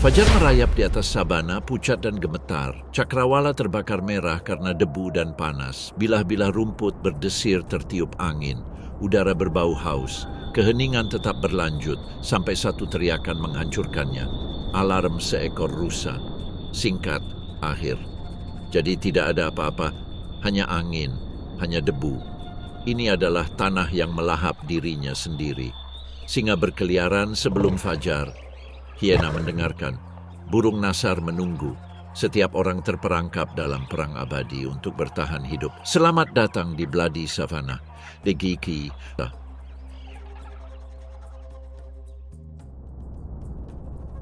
Fajar merayap di atas sabana, pucat dan gemetar. Cakrawala terbakar merah karena debu dan panas. Bilah-bilah rumput berdesir tertiup angin. Udara berbau haus. Keheningan tetap berlanjut sampai satu teriakan menghancurkannya. Alarm seekor rusa. Singkat, akhir. Jadi tidak ada apa-apa, hanya angin, hanya debu. Ini adalah tanah yang melahap dirinya sendiri. Singa berkeliaran sebelum fajar. Hiena mendengarkan. Burung nasar menunggu. Setiap orang terperangkap dalam perang abadi untuk bertahan hidup. Selamat datang di Bloody Savannah. Degiki.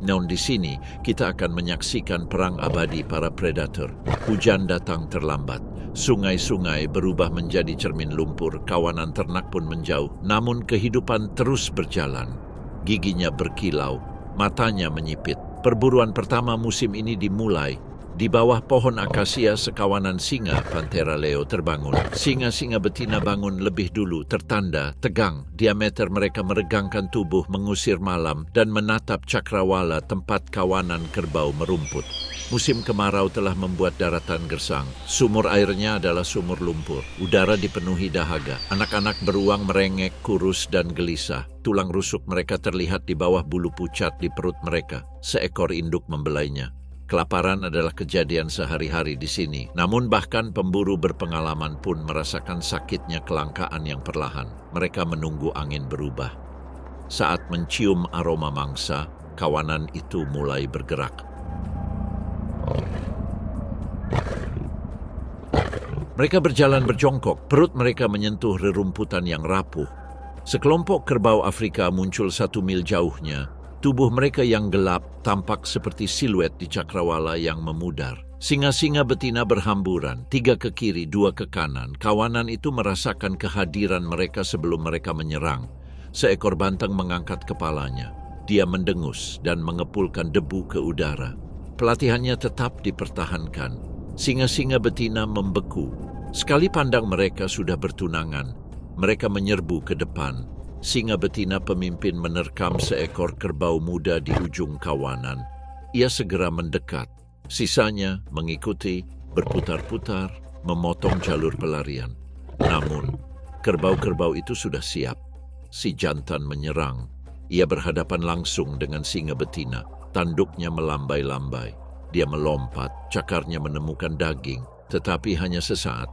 Di sini kita akan menyaksikan perang abadi para predator. Hujan datang terlambat. Sungai-sungai berubah menjadi cermin lumpur. Kawanan ternak pun menjauh. Namun kehidupan terus berjalan. Giginya berkilau. Matanya menyipit. Perburuan pertama musim ini dimulai. Di bawah pohon akasia sekawanan singa Panthera leo terbangun. Singa-singa betina bangun lebih dulu, tertanda, tegang. Diameter mereka meregangkan tubuh, mengusir malam, dan menatap cakrawala tempat kawanan kerbau merumput. Musim kemarau telah membuat daratan gersang. Sumur airnya adalah sumur lumpur. Udara dipenuhi dahaga. Anak-anak beruang merengek, kurus, dan gelisah. Tulang rusuk mereka terlihat di bawah bulu pucat di perut mereka. Seekor induk membelainya. Kelaparan adalah kejadian sehari-hari di sini. Namun bahkan pemburu berpengalaman pun merasakan sakitnya kelangkaan yang perlahan. Mereka menunggu angin berubah. Saat mencium aroma mangsa, kawanan itu mulai bergerak. Mereka berjalan berjongkok, perut mereka menyentuh rerumputan yang rapuh. Sekelompok kerbau Afrika muncul 1 mil jauhnya. Tubuh mereka yang gelap tampak seperti siluet di cakrawala yang memudar. Singa-singa betina berhamburan, 3 ke kiri, 2 ke kanan. Kawanan itu merasakan kehadiran mereka sebelum mereka menyerang. Seekor banteng mengangkat kepalanya. Dia mendengus dan mengepulkan debu ke udara. Pelatihannya tetap dipertahankan. Singa-singa betina membeku. Sekali pandang mereka sudah bertunangan. Mereka menyerbu ke depan. Singa betina pemimpin menerkam seekor kerbau muda di ujung kawanan. Ia segera mendekat. Sisanya mengikuti, berputar-putar, memotong jalur pelarian. Namun, kerbau-kerbau itu sudah siap. Si jantan menyerang. Ia berhadapan langsung dengan singa betina. Tanduknya melambai-lambai. Dia melompat, cakarnya menemukan daging, tetapi hanya sesaat.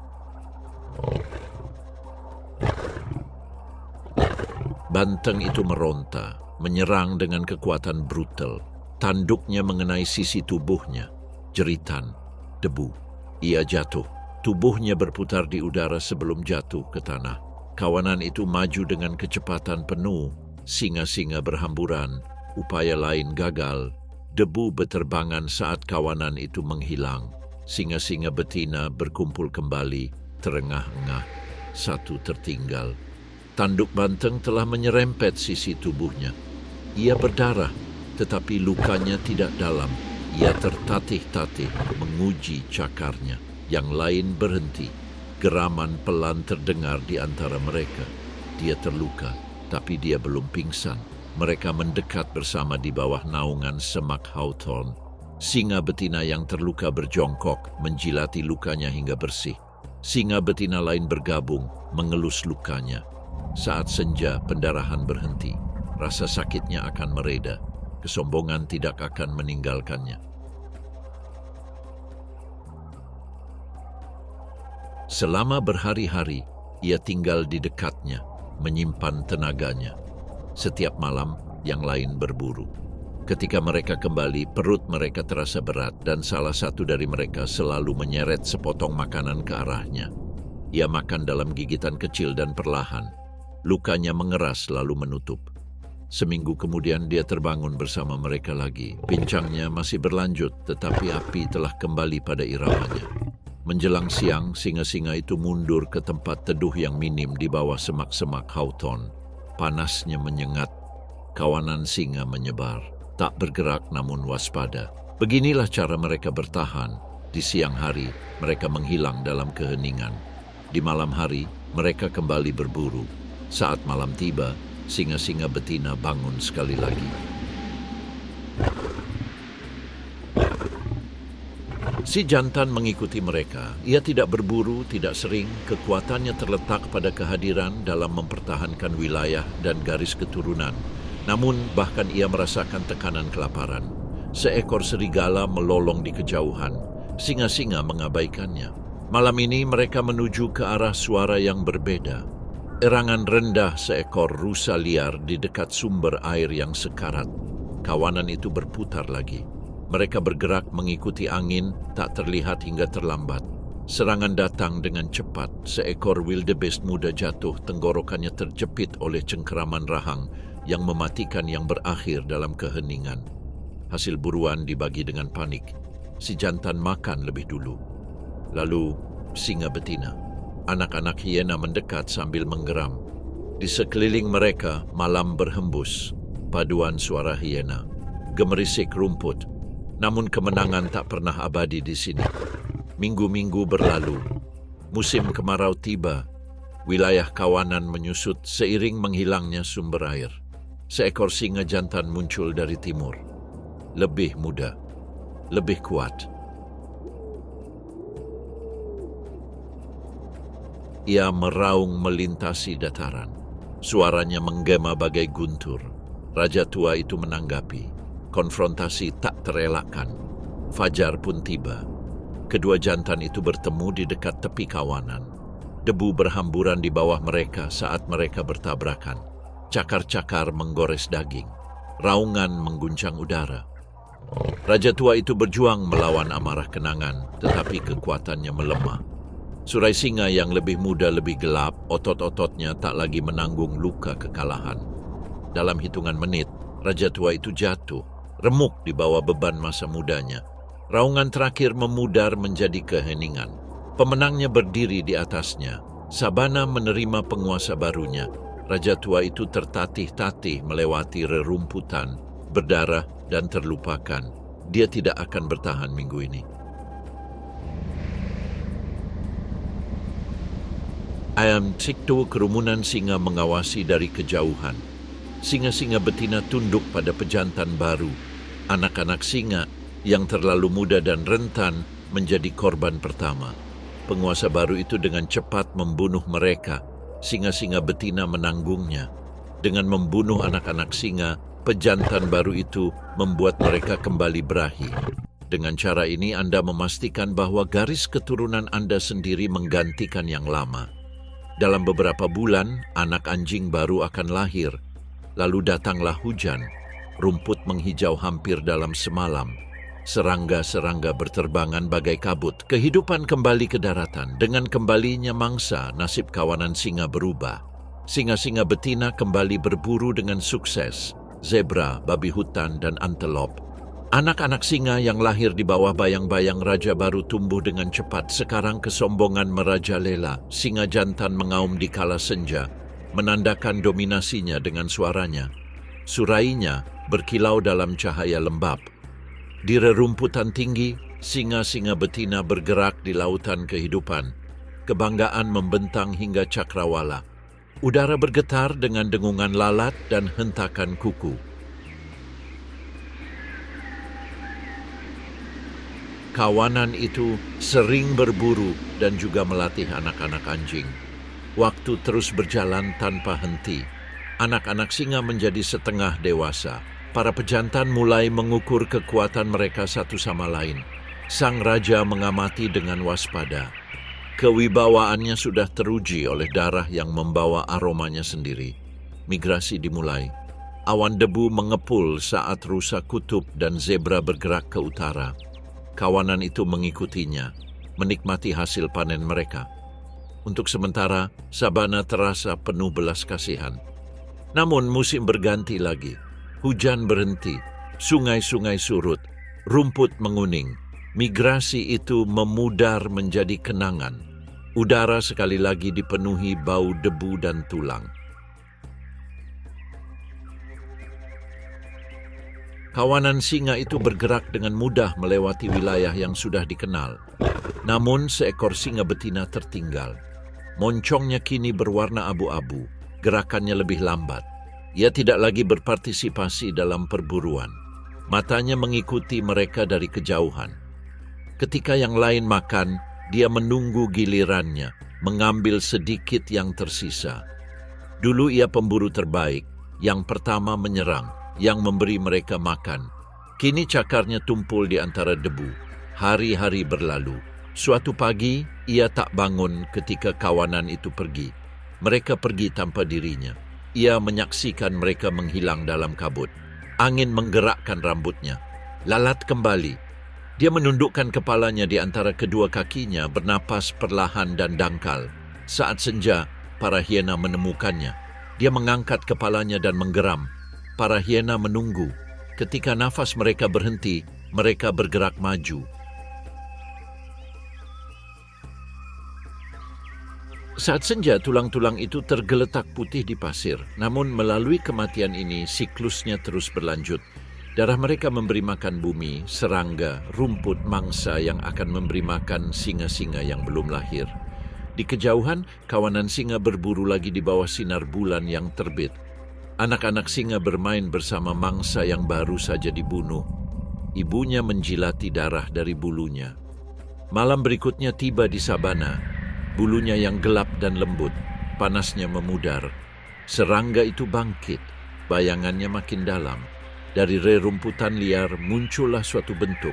Banteng itu meronta, menyerang dengan kekuatan brutal. Tanduknya mengenai sisi tubuhnya. Jeritan, debu. Ia jatuh. Tubuhnya berputar di udara sebelum jatuh ke tanah. Kawanan itu maju dengan kecepatan penuh. Singa-singa berhamburan. Upaya lain gagal. Debu beterbangan saat kawanan itu menghilang. Singa-singa betina berkumpul kembali, terengah-engah. Satu tertinggal. Tanduk banteng telah menyerempet sisi tubuhnya. Ia berdarah, tetapi lukanya tidak dalam. Ia tertatih-tatih menguji cakarnya. Yang lain berhenti. Geraman pelan terdengar di antara mereka. Dia terluka, tapi dia belum pingsan. Mereka mendekat bersama di bawah naungan semak hawthorn. Singa betina yang terluka berjongkok, menjilati lukanya hingga bersih. Singa betina lain bergabung, mengelus lukanya. Saat senja, pendarahan berhenti. Rasa sakitnya akan mereda. Kesombongan tidak akan meninggalkannya. Selama berhari-hari, ia tinggal di dekatnya, menyimpan tenaganya. Setiap malam, yang lain berburu. Ketika mereka kembali, perut mereka terasa berat dan salah satu dari mereka selalu menyeret sepotong makanan ke arahnya. Ia makan dalam gigitan kecil dan perlahan. Lukanya mengeras lalu menutup. Seminggu kemudian dia terbangun bersama mereka lagi. Bincangnya masih berlanjut, tetapi api telah kembali pada iramanya. Menjelang siang, singa-singa itu mundur ke tempat teduh yang minim di bawah semak-semak hawthorn. Panasnya menyengat. Kawanan singa menyebar. Tak bergerak namun waspada. Beginilah cara mereka bertahan. Di siang hari, mereka menghilang dalam keheningan. Di malam hari, mereka kembali berburu. Saat malam tiba, singa-singa betina bangun sekali lagi. Si jantan mengikuti mereka. Ia tidak berburu, tidak sering. Kekuatannya terletak pada kehadiran dalam mempertahankan wilayah dan garis keturunan. Namun, bahkan ia merasakan tekanan kelaparan. Seekor serigala melolong di kejauhan. Singa-singa mengabaikannya. Malam ini mereka menuju ke arah suara yang berbeda. Erangan rendah seekor rusa liar di dekat sumber air yang sekarat. Kawanan itu berputar lagi. Mereka bergerak mengikuti angin, tak terlihat hingga terlambat. Serangan datang dengan cepat. Seekor wildebeest muda jatuh, tenggorokannya terjepit oleh cengkeraman rahang yang mematikan yang berakhir dalam keheningan. Hasil buruan dibagi dengan panik. Si jantan makan lebih dulu. Lalu singa betina. Anak-anak hiena mendekat sambil menggeram. Di sekeliling mereka malam berhembus. Paduan suara hiena, gemerisik rumput. Namun kemenangan tak pernah abadi di sini. Minggu-minggu berlalu. Musim kemarau tiba. Wilayah kawanan menyusut seiring menghilangnya sumber air. Seekor singa jantan muncul dari timur. Lebih muda, lebih kuat. Ia meraung melintasi dataran. Suaranya menggema bagai guntur. Raja tua itu menanggapi. Konfrontasi tak terelakkan. Fajar pun tiba. Kedua jantan itu bertemu di dekat tepi kawanan. Debu berhamburan di bawah mereka saat mereka bertabrakan. Cakar-cakar menggores daging. Raungan mengguncang udara. Raja tua itu berjuang melawan amarah kenangan, tetapi kekuatannya melemah. Surai singa yang lebih muda lebih gelap, otot-ototnya tak lagi menanggung luka kekalahan. Dalam hitungan menit, Raja tua itu jatuh, remuk di bawah beban masa mudanya. Raungan terakhir memudar menjadi keheningan. Pemenangnya berdiri di atasnya. Sabana menerima penguasa barunya. Raja tua itu tertatih-tatih melewati rerumputan, berdarah dan terlupakan. Dia tidak akan bertahan minggu ini. Ayam Cikto kerumunan singa mengawasi dari kejauhan. Singa-singa betina tunduk pada pejantan baru. Anak-anak singa yang terlalu muda dan rentan menjadi korban pertama. Penguasa baru itu dengan cepat membunuh mereka. Singa-singa betina menanggungnya. Dengan membunuh anak-anak singa, pejantan baru itu membuat mereka kembali berahi. Dengan cara ini Anda memastikan bahwa garis keturunan Anda sendiri menggantikan yang lama. Dalam beberapa bulan, anak anjing baru akan lahir. Lalu datanglah hujan. Rumput menghijau hampir dalam semalam. Serangga-serangga berterbangan bagai kabut. Kehidupan kembali ke daratan. Dengan kembalinya mangsa, nasib kawanan singa berubah. Singa-singa betina kembali berburu dengan sukses. Zebra, babi hutan, dan antelop. Anak-anak singa yang lahir di bawah bayang-bayang raja baru tumbuh dengan cepat. Sekarang kesombongan merajalela. Singa jantan mengaum di kala senja, menandakan dominasinya dengan suaranya. Surainya berkilau dalam cahaya lembab. Di rerumputan tinggi, singa-singa betina bergerak di lautan kehidupan. Kebanggaan membentang hingga cakrawala. Udara bergetar dengan dengungan lalat dan hentakan kuku. Kawanan itu sering berburu dan juga melatih anak-anak anjing. Waktu terus berjalan tanpa henti. Anak-anak singa menjadi setengah dewasa. Para pejantan mulai mengukur kekuatan mereka satu sama lain. Sang raja mengamati dengan waspada. Kewibawaannya sudah teruji oleh darah yang membawa aromanya sendiri. Migrasi dimulai. Awan debu mengepul saat rusa kutub dan zebra bergerak ke utara. Kawanan itu mengikutinya, menikmati hasil panen mereka. Untuk sementara, sabana terasa penuh belas kasihan. Namun musim berganti lagi. Hujan berhenti, sungai-sungai surut, rumput menguning. Migrasi itu memudar menjadi kenangan. Udara sekali lagi dipenuhi bau debu dan tulang. Kawanan singa itu bergerak dengan mudah melewati wilayah yang sudah dikenal. Namun seekor singa betina tertinggal. Moncongnya kini berwarna abu-abu, gerakannya lebih lambat. Ia tidak lagi berpartisipasi dalam perburuan. Matanya mengikuti mereka dari kejauhan. Ketika yang lain makan, dia menunggu gilirannya, mengambil sedikit yang tersisa. Dulu ia pemburu terbaik, yang pertama menyerang, yang memberi mereka makan. Kini cakarnya tumpul di antara debu. Hari-hari berlalu. Suatu pagi, ia tak bangun ketika kawanan itu pergi. Mereka pergi tanpa dirinya. Ia menyaksikan mereka menghilang dalam kabut. Angin menggerakkan rambutnya. Lalat kembali. Dia menundukkan kepalanya di antara kedua kakinya, bernapas perlahan dan dangkal. Saat senja, para hiena menemukannya. Dia mengangkat kepalanya dan menggeram. Para hiena menunggu. Ketika nafas mereka berhenti, mereka bergerak maju. Saat senja, tulang-tulang itu tergeletak putih di pasir. Namun melalui kematian ini, siklusnya terus berlanjut. Darah mereka memberi makan bumi, serangga, rumput mangsa yang akan memberi makan singa-singa yang belum lahir. Di kejauhan, kawanan singa berburu lagi di bawah sinar bulan yang terbit. Anak-anak singa bermain bersama mangsa yang baru saja dibunuh. Ibunya menjilati darah dari bulunya. Malam berikutnya tiba di sabana. Bulunya yang gelap dan lembut, panasnya memudar. Serangga itu bangkit, bayangannya makin dalam. Dari rerumputan liar muncullah suatu bentuk.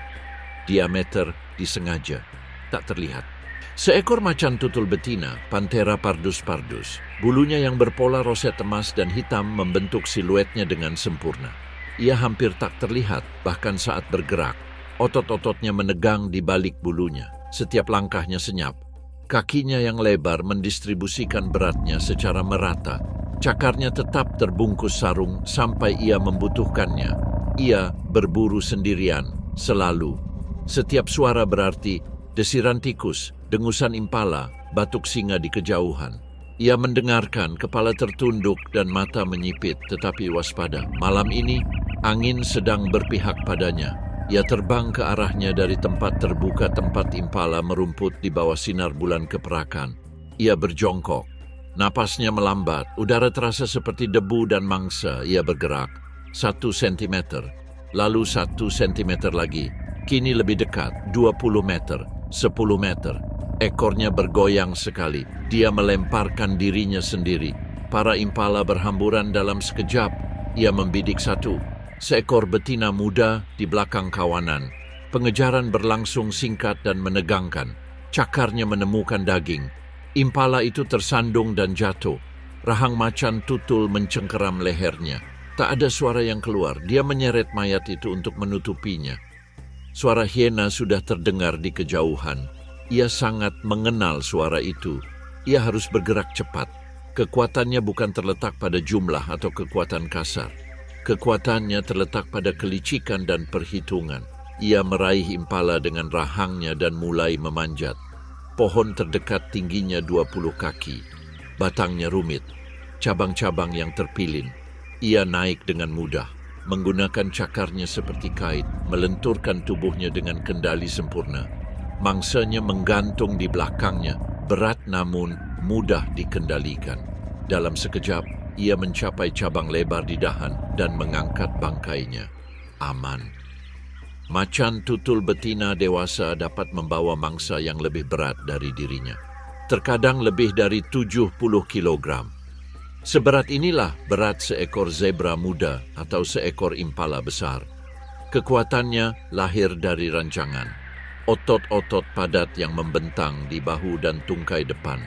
Diameter disengaja, tak terlihat. Seekor macan tutul betina, Panthera pardus pardus. Bulunya yang berpola roset emas dan hitam membentuk siluetnya dengan sempurna. Ia hampir tak terlihat, bahkan saat bergerak. Otot-ototnya menegang di balik bulunya. Setiap langkahnya senyap. Kakinya yang lebar mendistribusikan beratnya secara merata. Cakarnya tetap terbungkus sarung sampai ia membutuhkannya. Ia berburu sendirian, selalu. Setiap suara berarti desiran tikus, dengusan impala, batuk singa di kejauhan. Ia mendengarkan, kepala tertunduk dan mata menyipit, tetapi waspada. Malam ini, angin sedang berpihak padanya. Ia terbang ke arahnya dari tempat terbuka tempat impala merumput di bawah sinar bulan keperakan. Ia berjongkok. Napasnya melambat, udara terasa seperti debu dan mangsa. Ia bergerak 1 sentimeter, lalu 1 sentimeter lagi. Kini lebih dekat, 20 meter, 10 meter. Ekornya bergoyang sekali. Dia melemparkan dirinya sendiri. Para impala berhamburan dalam sekejap. Ia membidik satu. Seekor betina muda di belakang kawanan. Pengejaran berlangsung singkat dan menegangkan. Cakarnya menemukan daging. Impala itu tersandung dan jatuh. Rahang macan tutul mencengkeram lehernya. Tak ada suara yang keluar. Dia menyeret mayat itu untuk menutupinya. Suara hiena sudah terdengar di kejauhan. Ia sangat mengenal suara itu. Ia harus bergerak cepat. Kekuatannya bukan terletak pada jumlah atau kekuatan kasar. Kekuatannya terletak pada kelicikan dan perhitungan. Ia meraih impala dengan rahangnya dan mulai memanjat. Pohon terdekat tingginya 20 kaki. Batangnya rumit, cabang-cabang yang terpilin. Ia naik dengan mudah, menggunakan cakarnya seperti kait, melenturkan tubuhnya dengan kendali sempurna. Mangsanya menggantung di belakangnya, berat namun mudah dikendalikan. Dalam sekejap, ia mencapai cabang lebar di dahan dan mengangkat bangkainya. Aman. Macan tutul betina dewasa dapat membawa mangsa yang lebih berat dari dirinya. Terkadang lebih dari 70 kilogram. Seberat inilah berat seekor zebra muda atau seekor impala besar. Kekuatannya lahir dari rancangan. Otot-otot padat yang membentang di bahu dan tungkai depan.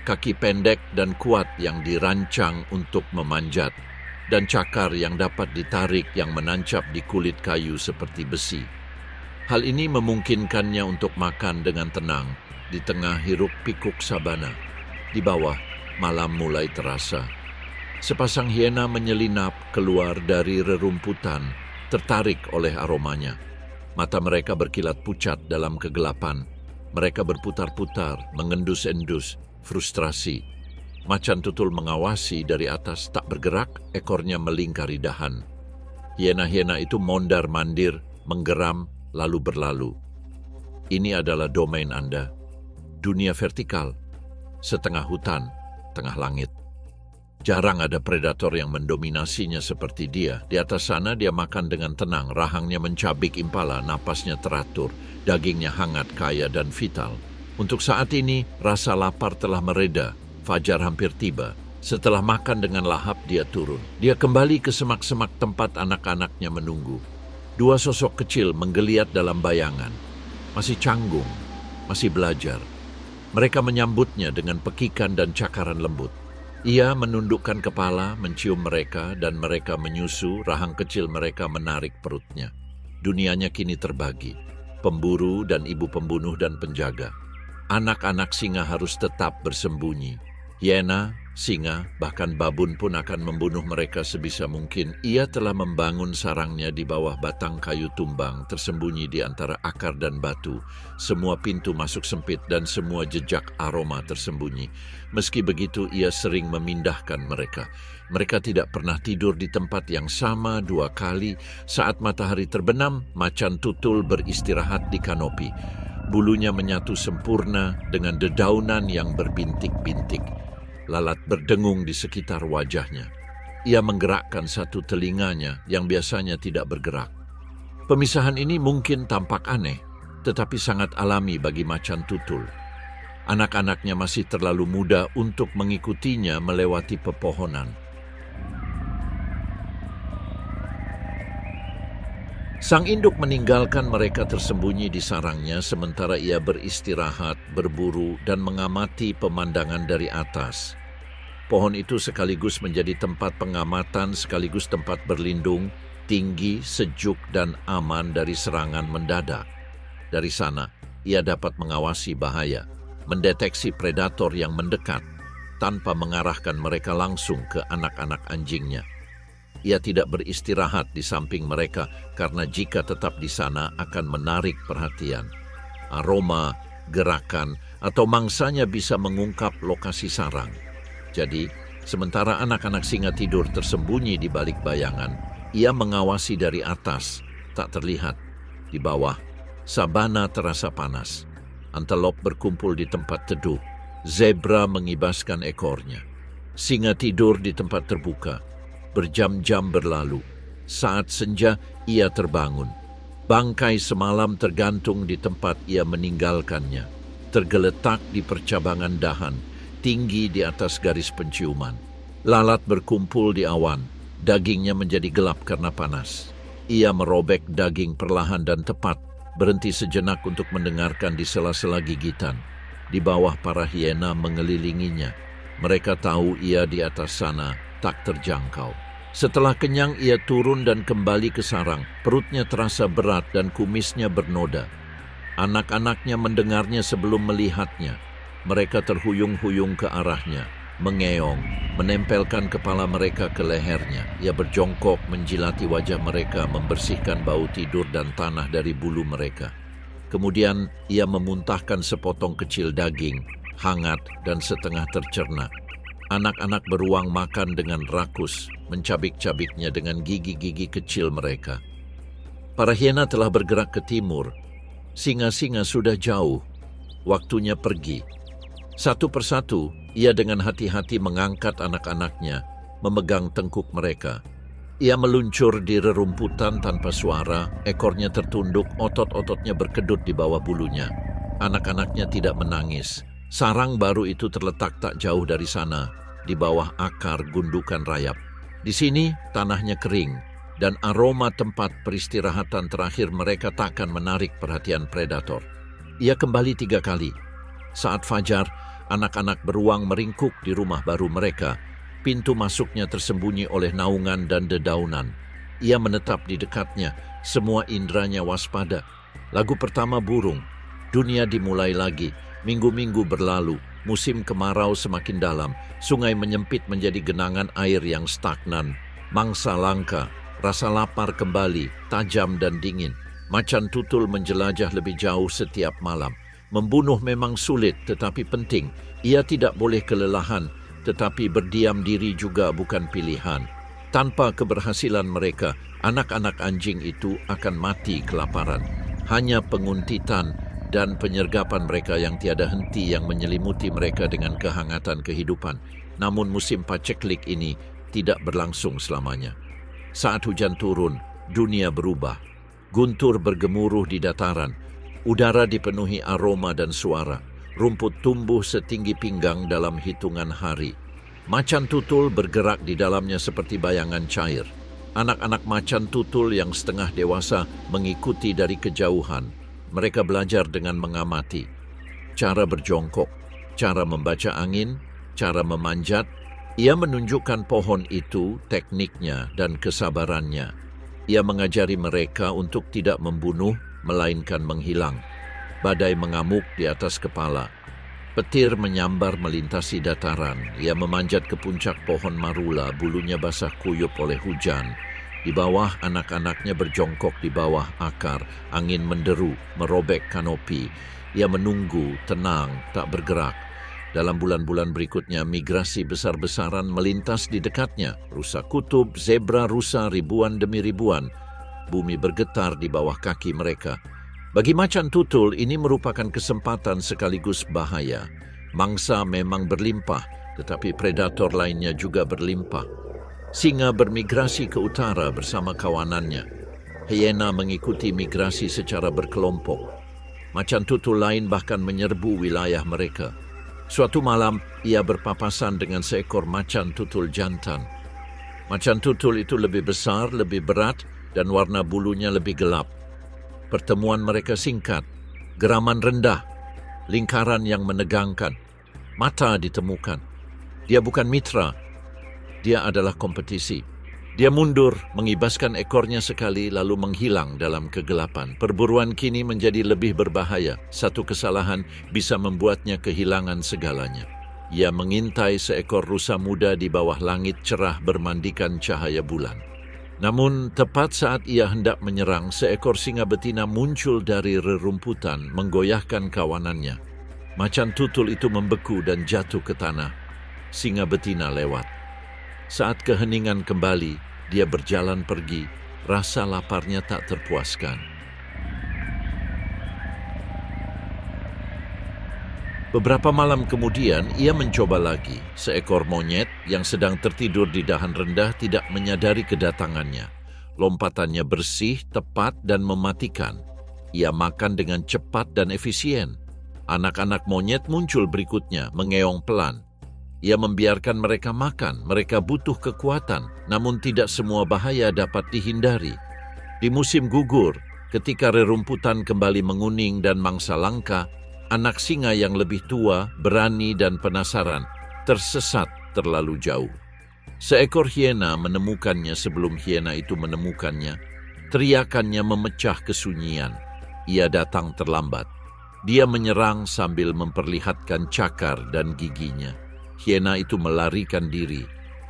Kaki pendek dan kuat yang dirancang untuk memanjat. Dan cakar yang dapat ditarik yang menancap di kulit kayu seperti besi. Hal ini memungkinkannya untuk makan dengan tenang di tengah hiruk pikuk sabana. Di bawah, malam mulai terasa. Sepasang hiena menyelinap keluar dari rerumputan, tertarik oleh aromanya. Mata mereka berkilat pucat dalam kegelapan. Mereka berputar-putar, mengendus-endus, frustrasi. Macan tutul mengawasi dari atas, tak bergerak, ekornya melingkari dahan. Hiena-hiena itu mondar-mandir, menggeram, lalu berlalu. Ini adalah domain Anda. Dunia vertikal, setengah hutan, tengah langit. Jarang ada predator yang mendominasinya seperti dia. Di atas sana dia makan dengan tenang, rahangnya mencabik impala, napasnya teratur, dagingnya hangat, kaya, dan vital. Untuk saat ini, rasa lapar telah mereda, fajar hampir tiba. Setelah makan dengan lahap, dia turun. Dia kembali ke semak-semak tempat anak-anaknya menunggu. Dua sosok kecil menggeliat dalam bayangan. Masih canggung, masih belajar. Mereka menyambutnya dengan pekikan dan cakaran lembut. Ia menundukkan kepala, mencium mereka, dan mereka menyusu, rahang kecil mereka menarik perutnya. Dunianya kini terbagi, pemburu dan ibu pembunuh dan penjaga. Anak-anak singa harus tetap bersembunyi. Hiena, singa, bahkan babun pun akan membunuh mereka sebisa mungkin. Ia telah membangun sarangnya di bawah batang kayu tumbang, tersembunyi di antara akar dan batu. Semua pintu masuk sempit dan semua jejak aroma tersembunyi. Meski begitu, ia sering memindahkan mereka. Mereka tidak pernah tidur di tempat yang sama 2 kali. Saat matahari terbenam, macan tutul beristirahat di kanopi. Bulunya menyatu sempurna dengan dedaunan yang berbintik-bintik. Lalat berdengung di sekitar wajahnya. Ia menggerakkan satu telinganya yang biasanya tidak bergerak. Pemisahan ini mungkin tampak aneh, tetapi sangat alami bagi macan tutul. Anak-anaknya masih terlalu muda untuk mengikutinya melewati pepohonan. Sang induk meninggalkan mereka tersembunyi di sarangnya sementara ia beristirahat, berburu, dan mengamati pemandangan dari atas. Pohon itu sekaligus menjadi tempat pengamatan, sekaligus tempat berlindung, tinggi, sejuk, dan aman dari serangan mendadak. Dari sana, ia dapat mengawasi bahaya, mendeteksi predator yang mendekat, tanpa mengarahkan mereka langsung ke anak-anak anjingnya. Ia tidak beristirahat di samping mereka karena jika tetap di sana akan menarik perhatian. Aroma, gerakan, atau mangsanya bisa mengungkap lokasi sarang. Jadi, sementara anak-anak singa tidur tersembunyi di balik bayangan, ia mengawasi dari atas, tak terlihat. Di bawah, sabana terasa panas. Antelop berkumpul di tempat teduh. Zebra mengibaskan ekornya. Singa tidur di tempat terbuka. Berjam-jam berlalu. Saat senja, ia terbangun. Bangkai semalam tergantung di tempat ia meninggalkannya. Tergeletak di percabangan dahan, tinggi di atas garis penciuman. Lalat berkumpul di awan. Dagingnya menjadi gelap karena panas. Ia merobek daging perlahan dan tepat, berhenti sejenak untuk mendengarkan di sela-sela gigitan. Di bawah para hiena mengelilinginya. Mereka tahu ia di atas sana, tak terjangkau. Setelah kenyang, ia turun dan kembali ke sarang. Perutnya terasa berat dan kumisnya bernoda. Anak-anaknya mendengarnya sebelum melihatnya. Mereka terhuyung-huyung ke arahnya, mengeong, menempelkan kepala mereka ke lehernya. Ia berjongkok, menjilati wajah mereka, membersihkan bau tidur dan tanah dari bulu mereka. Kemudian, ia memuntahkan sepotong kecil daging, hangat dan setengah tercerna. Anak-anak beruang makan dengan rakus, mencabik-cabiknya dengan gigi-gigi kecil mereka. Para hiena telah bergerak ke timur. Singa-singa sudah jauh. Waktunya pergi. Satu persatu, ia dengan hati-hati mengangkat anak-anaknya, memegang tengkuk mereka. Ia meluncur di rerumputan tanpa suara, ekornya tertunduk, otot-ototnya berkedut di bawah bulunya. Anak-anaknya tidak menangis. Sarang baru itu terletak tak jauh dari sana, di bawah akar gundukan rayap. Di sini tanahnya kering, dan aroma tempat peristirahatan terakhir mereka takkan menarik perhatian predator. Ia kembali 3 kali. Saat fajar, anak-anak beruang meringkuk di rumah baru mereka. Pintu masuknya tersembunyi oleh naungan dan dedaunan. Ia menetap di dekatnya, semua indranya waspada. Lagu pertama burung. Dunia dimulai lagi. Minggu-minggu berlalu, musim kemarau semakin dalam, sungai menyempit menjadi genangan air yang stagnan. Mangsa langka, rasa lapar kembali, tajam dan dingin. Macan tutul menjelajah lebih jauh setiap malam. Membunuh memang sulit tetapi penting. Ia tidak boleh kelelahan, tetapi berdiam diri juga bukan pilihan. Tanpa keberhasilan mereka, anak-anak anjing itu akan mati kelaparan. Hanya penguntitan dan penyergapan mereka yang tiada henti yang menyelimuti mereka dengan kehangatan kehidupan. Namun musim paceklik ini tidak berlangsung selamanya. Saat hujan turun, dunia berubah. Guntur bergemuruh di dataran. Udara dipenuhi aroma dan suara. Rumput tumbuh setinggi pinggang dalam hitungan hari. Macan tutul bergerak di dalamnya seperti bayangan cair. Anak-anak macan tutul yang setengah dewasa mengikuti dari kejauhan. Mereka belajar dengan mengamati. Cara berjongkok, cara membaca angin, cara memanjat. Ia menunjukkan pohon itu, tekniknya dan kesabarannya. Ia mengajari mereka untuk tidak membunuh, melainkan menghilang. Badai mengamuk di atas kepala. Petir menyambar melintasi dataran. Ia memanjat ke puncak pohon marula, bulunya basah kuyup oleh hujan. Di bawah, anak-anaknya berjongkok di bawah akar. Angin menderu, merobek kanopi. Ia menunggu, tenang, tak bergerak. Dalam bulan-bulan berikutnya, migrasi besar-besaran melintas di dekatnya. Rusa kutub, zebra rusa ribuan demi ribuan. Bumi bergetar di bawah kaki mereka. Bagi macan tutul, ini merupakan kesempatan sekaligus bahaya. Mangsa memang berlimpah, tetapi predator lainnya juga berlimpah. Singa bermigrasi ke utara bersama kawanannya. Hyena mengikuti migrasi secara berkelompok. Macan tutul lain bahkan menyerbu wilayah mereka. Suatu malam, ia berpapasan dengan seekor macan tutul jantan. Macan tutul itu lebih besar, lebih berat, dan warna bulunya lebih gelap. Pertemuan mereka singkat, geraman rendah, lingkaran yang menegangkan. Mata ditemukan. Dia bukan mitra, dia adalah kompetisi. Dia mundur, mengibaskan ekornya sekali, lalu menghilang dalam kegelapan. Perburuan kini menjadi lebih berbahaya. Satu kesalahan bisa membuatnya kehilangan segalanya. Ia mengintai seekor rusa muda di bawah langit cerah bermandikan cahaya bulan. Namun, tepat saat ia hendak menyerang, seekor singa betina muncul dari rerumputan, menggoyahkan kawanannya. Macan tutul itu membeku dan jatuh ke tanah. Singa betina lewat. Saat keheningan kembali, dia berjalan pergi. Rasa laparnya tak terpuaskan. Beberapa malam kemudian, ia mencoba lagi. Seekor monyet yang sedang tertidur di dahan rendah tidak menyadari kedatangannya. Lompatannya bersih, tepat, dan mematikan. Ia makan dengan cepat dan efisien. Anak-anak monyet muncul berikutnya, mengeong pelan. Ia membiarkan mereka makan. Mereka butuh kekuatan, namun tidak semua bahaya dapat dihindari. Di musim gugur, ketika rerumputan kembali menguning dan mangsa langka, anak singa yang lebih tua, berani dan penasaran, tersesat terlalu jauh. Seekor hyena menemukannya sebelum hyena itu menemukannya. Teriakannya memecah kesunyian. Ia datang terlambat. Dia menyerang sambil memperlihatkan cakar dan giginya. Hyena itu melarikan diri.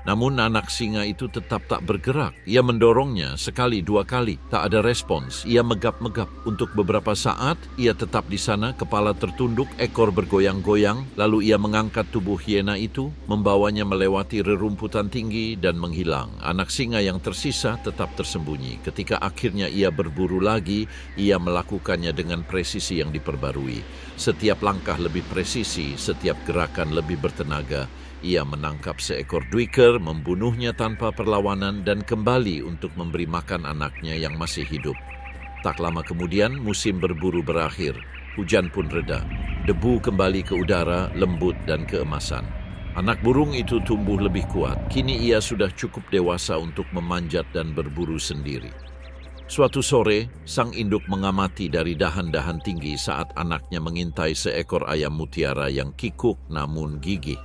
Namun anak singa itu tetap tak bergerak. Ia mendorongnya sekali, dua kali. Tak ada respons. Ia megap-megap. Untuk beberapa saat, ia tetap di sana, kepala tertunduk, ekor bergoyang-goyang. Lalu ia mengangkat tubuh hyena itu, membawanya melewati rerumputan tinggi dan menghilang. Anak singa yang tersisa tetap tersembunyi. Ketika akhirnya ia berburu lagi, ia melakukannya dengan presisi yang diperbarui. Setiap langkah lebih presisi, setiap gerakan lebih bertenaga. Ia menangkap seekor duiker, membunuhnya tanpa perlawanan dan kembali untuk memberi makan anaknya yang masih hidup. Tak lama kemudian, musim berburu berakhir. Hujan pun reda. Debu kembali ke udara, lembut dan keemasan. Anak burung itu tumbuh lebih kuat. Kini ia sudah cukup dewasa untuk memanjat dan berburu sendiri. Suatu sore, sang induk mengamati dari dahan-dahan tinggi saat anaknya mengintai seekor ayam mutiara yang kikuk namun gigih.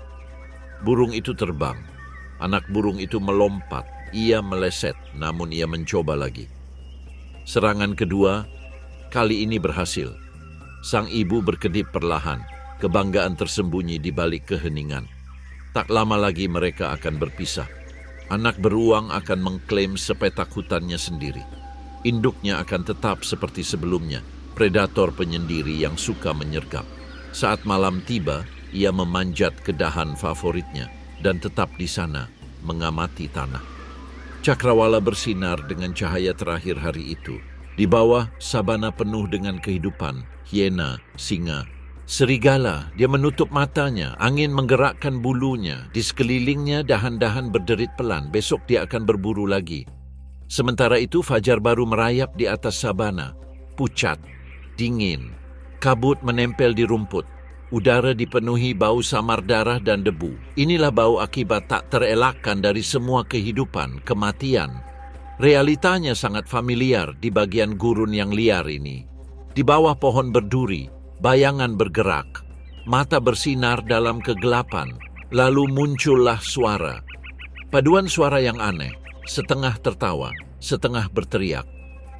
Burung itu terbang. Anak burung itu melompat. Ia meleset, namun ia mencoba lagi. Serangan kedua, kali ini berhasil. Sang ibu berkedip perlahan. Kebanggaan tersembunyi di balik keheningan. Tak lama lagi mereka akan berpisah. Anak beruang akan mengklaim sepetak hutannya sendiri. Induknya akan tetap seperti sebelumnya, predator penyendiri yang suka menyergap. Saat malam tiba, ia memanjat ke dahan favoritnya dan tetap di sana mengamati tanah. Cakrawala bersinar dengan cahaya terakhir hari itu. Di bawah, sabana penuh dengan kehidupan, hyena, singa, Serigala, dia menutup matanya, angin menggerakkan bulunya, di sekelilingnya dahan-dahan berderit pelan, besok dia akan berburu lagi. Sementara itu fajar baru merayap di atas sabana, pucat, dingin, kabut menempel di rumput, udara dipenuhi bau samar darah dan debu. Inilah bau akibat tak terelakkan dari semua kehidupan, kematian. Realitanya sangat familiar di bagian gurun yang liar ini. Di bawah pohon berduri, bayangan bergerak, mata bersinar dalam kegelapan, lalu muncullah suara. Paduan suara yang aneh, setengah tertawa, setengah berteriak.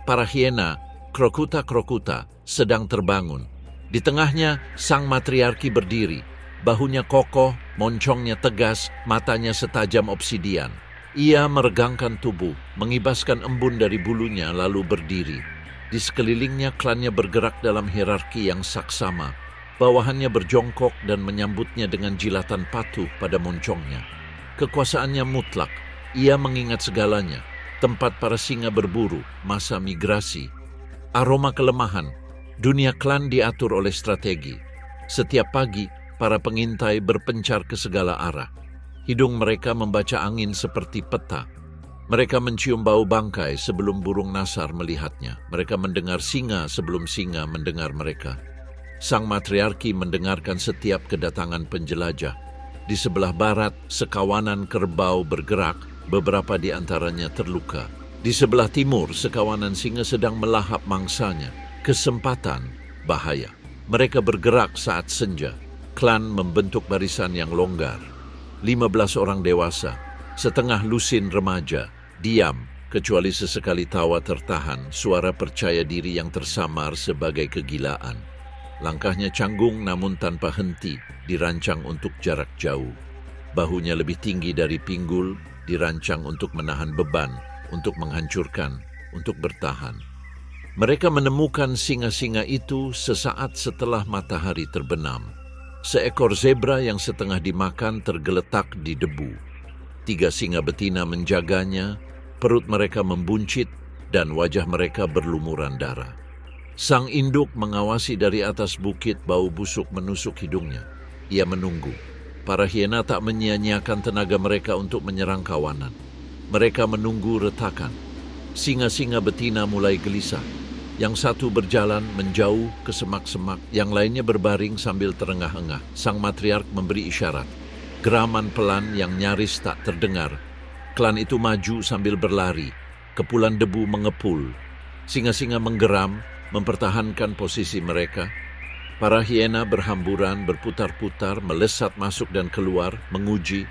Para hiena, krokuta-krokuta, sedang terbangun. Di tengahnya, sang matriarki berdiri, bahunya kokoh, moncongnya tegas, matanya setajam obsidian. Ia meregangkan tubuh, mengibaskan embun dari bulunya, lalu berdiri. Di sekelilingnya klannya bergerak dalam hierarki yang saksama. Bawahannya berjongkok dan menyambutnya dengan jilatan patuh pada moncongnya. Kekuasaannya mutlak. Ia mengingat segalanya. Tempat para singa berburu, masa migrasi. Aroma kelemahan. Dunia klan diatur oleh strategi. Setiap pagi, para pengintai berpencar ke segala arah. Hidung mereka membaca angin seperti peta. Mereka mencium bau bangkai sebelum burung nasar melihatnya. Mereka mendengar singa sebelum singa mendengar mereka. Sang matriarki mendengarkan setiap kedatangan penjelajah. Di sebelah barat, sekawanan kerbau bergerak, beberapa di antaranya terluka. Di sebelah timur, sekawanan singa sedang melahap mangsanya. Kesempatan, bahaya. Mereka bergerak saat senja. Klan membentuk barisan yang longgar. 15 orang dewasa, setengah lusin remaja, diam, kecuali sesekali tawa tertahan, suara percaya diri yang tersamar sebagai kegilaan. Langkahnya canggung namun tanpa henti, dirancang untuk jarak jauh. Bahunya lebih tinggi dari pinggul, dirancang untuk menahan beban, untuk menghancurkan, untuk bertahan. Mereka menemukan singa-singa itu sesaat setelah matahari terbenam. Seekor zebra yang setengah dimakan tergeletak di debu. 3 singa betina menjaganya, perut mereka membuncit, dan wajah mereka berlumuran darah. Sang induk mengawasi dari atas bukit, bau busuk menusuk hidungnya. Ia menunggu. Para hiena tak menyia-nyiakan tenaga mereka untuk menyerang kawanan. Mereka menunggu retakan. Singa-singa betina mulai gelisah. Yang satu berjalan menjauh ke semak-semak, yang lainnya berbaring sambil terengah-engah. Sang matriark memberi isyarat. Geraman pelan yang nyaris tak terdengar. Klan itu maju sambil berlari. Kepulan debu mengepul. Singa-singa menggeram, mempertahankan posisi mereka. Para hiena berhamburan, berputar-putar, melesat masuk dan keluar, menguji.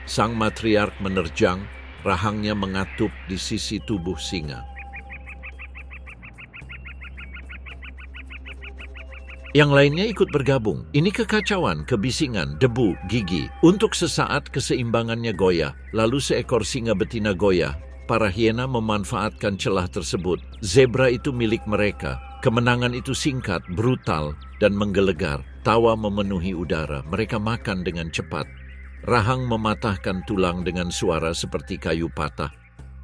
Sang matriark menerjang, rahangnya mengatup di sisi tubuh singa. Yang lainnya ikut bergabung. Ini kekacauan, kebisingan, debu, gigi. Untuk sesaat keseimbangannya goyah, lalu seekor singa betina goyah. Para hiena memanfaatkan celah tersebut. Zebra itu milik mereka. Kemenangan itu singkat, brutal, dan menggelegar. Tawa memenuhi udara. Mereka makan dengan cepat. Rahang mematahkan tulang dengan suara seperti kayu patah.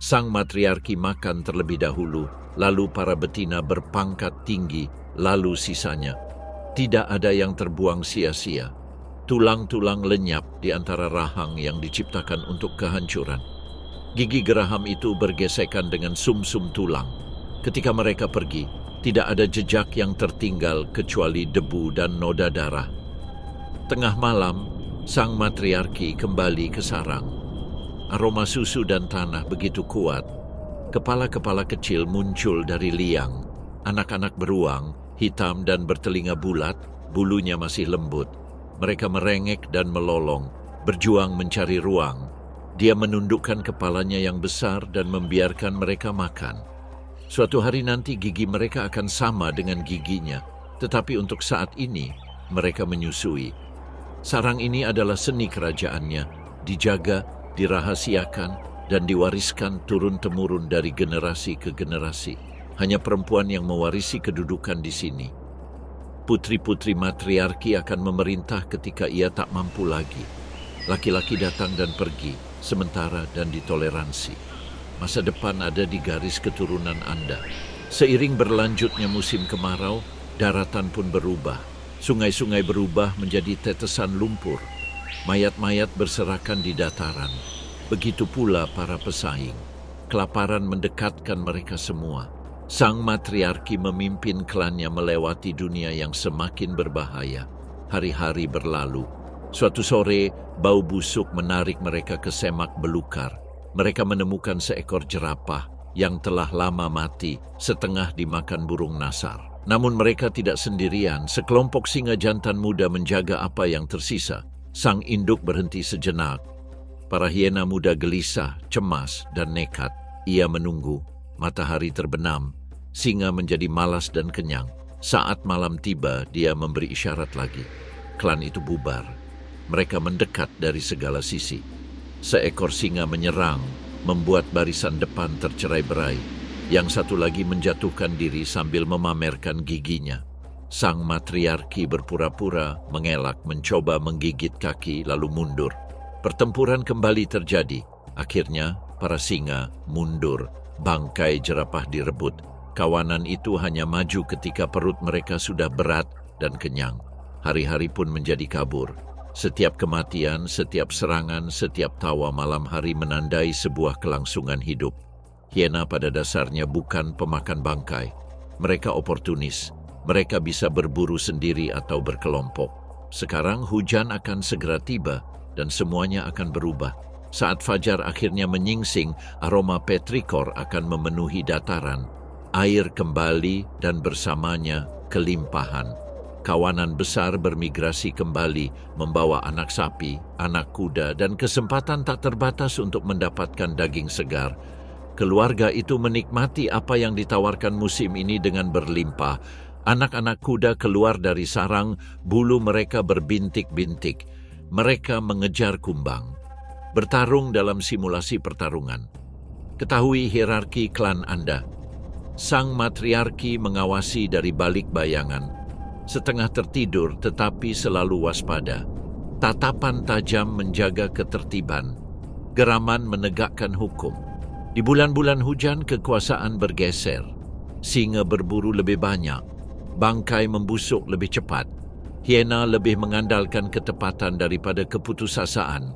Sang matriarki makan terlebih dahulu, lalu para betina berpangkat tinggi, lalu sisanya. Tidak ada yang terbuang sia-sia. Tulang-tulang lenyap di antara rahang yang diciptakan untuk kehancuran. Gigi geraham itu bergesekan dengan sum-sum tulang. Ketika mereka pergi, tidak ada jejak yang tertinggal kecuali debu dan noda darah. Tengah malam, sang matriarki kembali ke sarang. Aroma susu dan tanah begitu kuat. Kepala-kepala kecil muncul dari liang. Anak-anak beruang, hitam dan bertelinga bulat, bulunya masih lembut. Mereka merengek dan melolong, berjuang mencari ruang. Dia menundukkan kepalanya yang besar dan membiarkan mereka makan. Suatu hari nanti gigi mereka akan sama dengan giginya, tetapi untuk saat ini mereka menyusui. Sarang ini adalah seni kerajaannya, dijaga, dirahasiakan, dan diwariskan turun-temurun dari generasi ke generasi. Hanya perempuan yang mewarisi kedudukan di sini. Putri-putri matriarki akan memerintah ketika ia tak mampu lagi. Laki-laki datang dan pergi, sementara dan ditoleransi. Masa depan ada di garis keturunan Anda. Seiring berlanjutnya musim kemarau, daratan pun berubah. Sungai-sungai berubah menjadi tetesan lumpur. Mayat-mayat berserakan di dataran. Begitu pula para pesaing. Kelaparan mendekatkan mereka semua. Sang matriarki memimpin klannya melewati dunia yang semakin berbahaya. Hari-hari berlalu. Suatu sore, bau busuk menarik mereka ke semak belukar. Mereka menemukan seekor jerapah yang telah lama mati, setengah dimakan burung nasar. Namun mereka tidak sendirian, sekelompok singa jantan muda menjaga apa yang tersisa. Sang induk berhenti sejenak. Para hiena muda gelisah, cemas, dan nekat. Ia menunggu. Matahari terbenam. Singa menjadi malas dan kenyang. Saat malam tiba, dia memberi isyarat lagi. Klan itu bubar. Mereka mendekat dari segala sisi. Seekor singa menyerang, membuat barisan depan tercerai-berai. Yang satu lagi menjatuhkan diri sambil memamerkan giginya. Sang matriarki berpura-pura, mengelak, mencoba menggigit kaki lalu mundur. Pertempuran kembali terjadi. Akhirnya, para singa mundur. Bangkai jerapah direbut. Kawanan itu hanya maju ketika perut mereka sudah berat dan kenyang. Hari-hari pun menjadi kabur. Setiap kematian, setiap serangan, setiap tawa malam hari menandai sebuah kelangsungan hidup. Hiena pada dasarnya bukan pemakan bangkai. Mereka oportunis. Mereka bisa berburu sendiri atau berkelompok. Sekarang hujan akan segera tiba dan semuanya akan berubah. Saat fajar akhirnya menyingsing, aroma petrikor akan memenuhi dataran. Air kembali dan bersamanya kelimpahan. Kawanan besar bermigrasi kembali, membawa anak sapi, anak kuda, dan kesempatan tak terbatas untuk mendapatkan daging segar. Keluarga itu menikmati apa yang ditawarkan musim ini dengan berlimpah. Anak-anak kuda keluar dari sarang, bulu mereka berbintik-bintik. Mereka mengejar kumbang. Bertarung dalam simulasi pertarungan. Ketahui hierarki klan Anda. Sang matriarki mengawasi dari balik bayangan. Setengah tertidur tetapi selalu waspada. Tatapan tajam menjaga ketertiban. Geraman menegakkan hukum. Di bulan-bulan hujan kekuasaan bergeser. Singa berburu lebih banyak. Bangkai membusuk lebih cepat. Hiena lebih mengandalkan ketepatan daripada keputusasaan.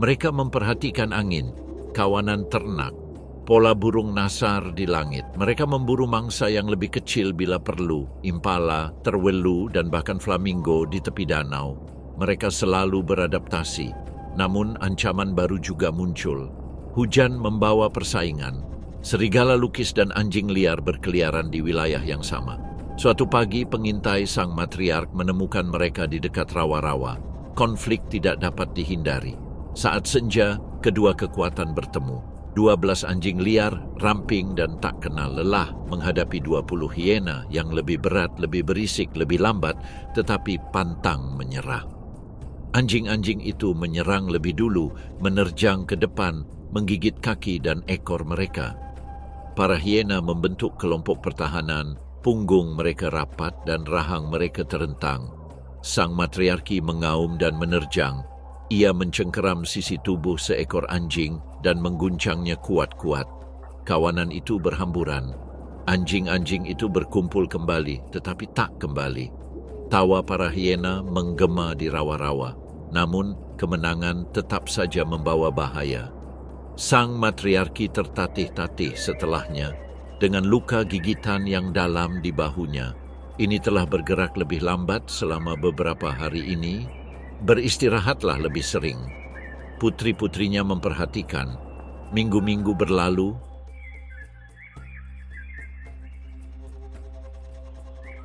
Mereka memperhatikan angin, kawanan ternak, pola burung nasar di langit. Mereka memburu mangsa yang lebih kecil bila perlu, impala, terwelu, dan bahkan flamingo di tepi danau. Mereka selalu beradaptasi, namun ancaman baru juga muncul. Hujan membawa persaingan. Serigala lukis dan anjing liar berkeliaran di wilayah yang sama. Suatu pagi, pengintai sang matriark menemukan mereka di dekat rawa-rawa. Konflik tidak dapat dihindari. Saat senja, kedua kekuatan bertemu. 12 anjing liar, ramping dan tak kenal lelah menghadapi 20 hiena yang lebih berat, lebih berisik, lebih lambat, tetapi pantang menyerah. Anjing-anjing itu menyerang lebih dulu, menerjang ke depan, menggigit kaki dan ekor mereka. Para hiena membentuk kelompok pertahanan, punggung mereka rapat dan rahang mereka terentang. Sang matriarki mengaum dan menerjang. Ia mencengkeram sisi tubuh seekor anjing dan mengguncangnya kuat-kuat. Kawanan itu berhamburan. Anjing-anjing itu berkumpul kembali, tetapi tak kembali. Tawa para hiena menggema di rawa-rawa. Namun, kemenangan tetap saja membawa bahaya. Sang matriarki tertatih-tatih setelahnya, dengan luka gigitan yang dalam di bahunya. Ini telah bergerak lebih lambat selama beberapa hari ini. Beristirahatlah lebih sering. Putri-putrinya memperhatikan. Minggu-minggu berlalu.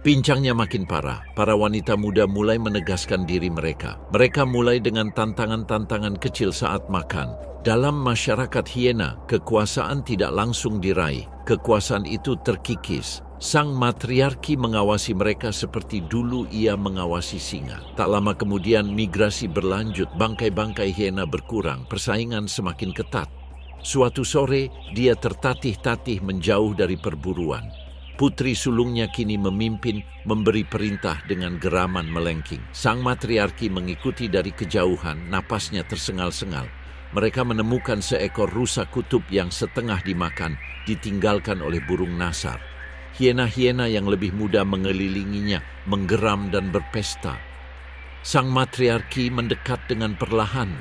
Pincangnya makin parah. Para wanita muda mulai menegaskan diri mereka. Mereka mulai dengan tantangan-tantangan kecil saat makan. Dalam masyarakat hiena, kekuasaan tidak langsung diraih. Kekuasaan itu terkikis. Sang matriarki mengawasi mereka seperti dulu ia mengawasi singa. Tak lama kemudian migrasi berlanjut, bangkai-bangkai hiena berkurang, persaingan semakin ketat. Suatu sore, dia tertatih-tatih menjauh dari perburuan. Putri sulungnya kini memimpin, memberi perintah dengan geraman melengking. Sang matriarki mengikuti dari kejauhan, napasnya tersengal-sengal. Mereka menemukan seekor rusa kutub yang setengah dimakan, ditinggalkan oleh burung nasar. Hiena-hiena yang lebih muda mengelilinginya, menggeram dan berpesta. Sang matriarki mendekat dengan perlahan.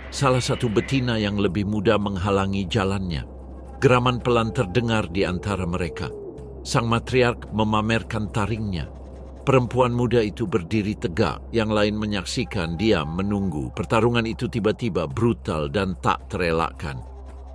Salah satu betina yang lebih muda menghalangi jalannya. Geraman pelan terdengar di antara mereka. Sang matriark memamerkan taringnya. Perempuan muda itu berdiri tegak, yang lain menyaksikan, diam, menunggu. Pertarungan itu tiba-tiba brutal dan tak terelakkan.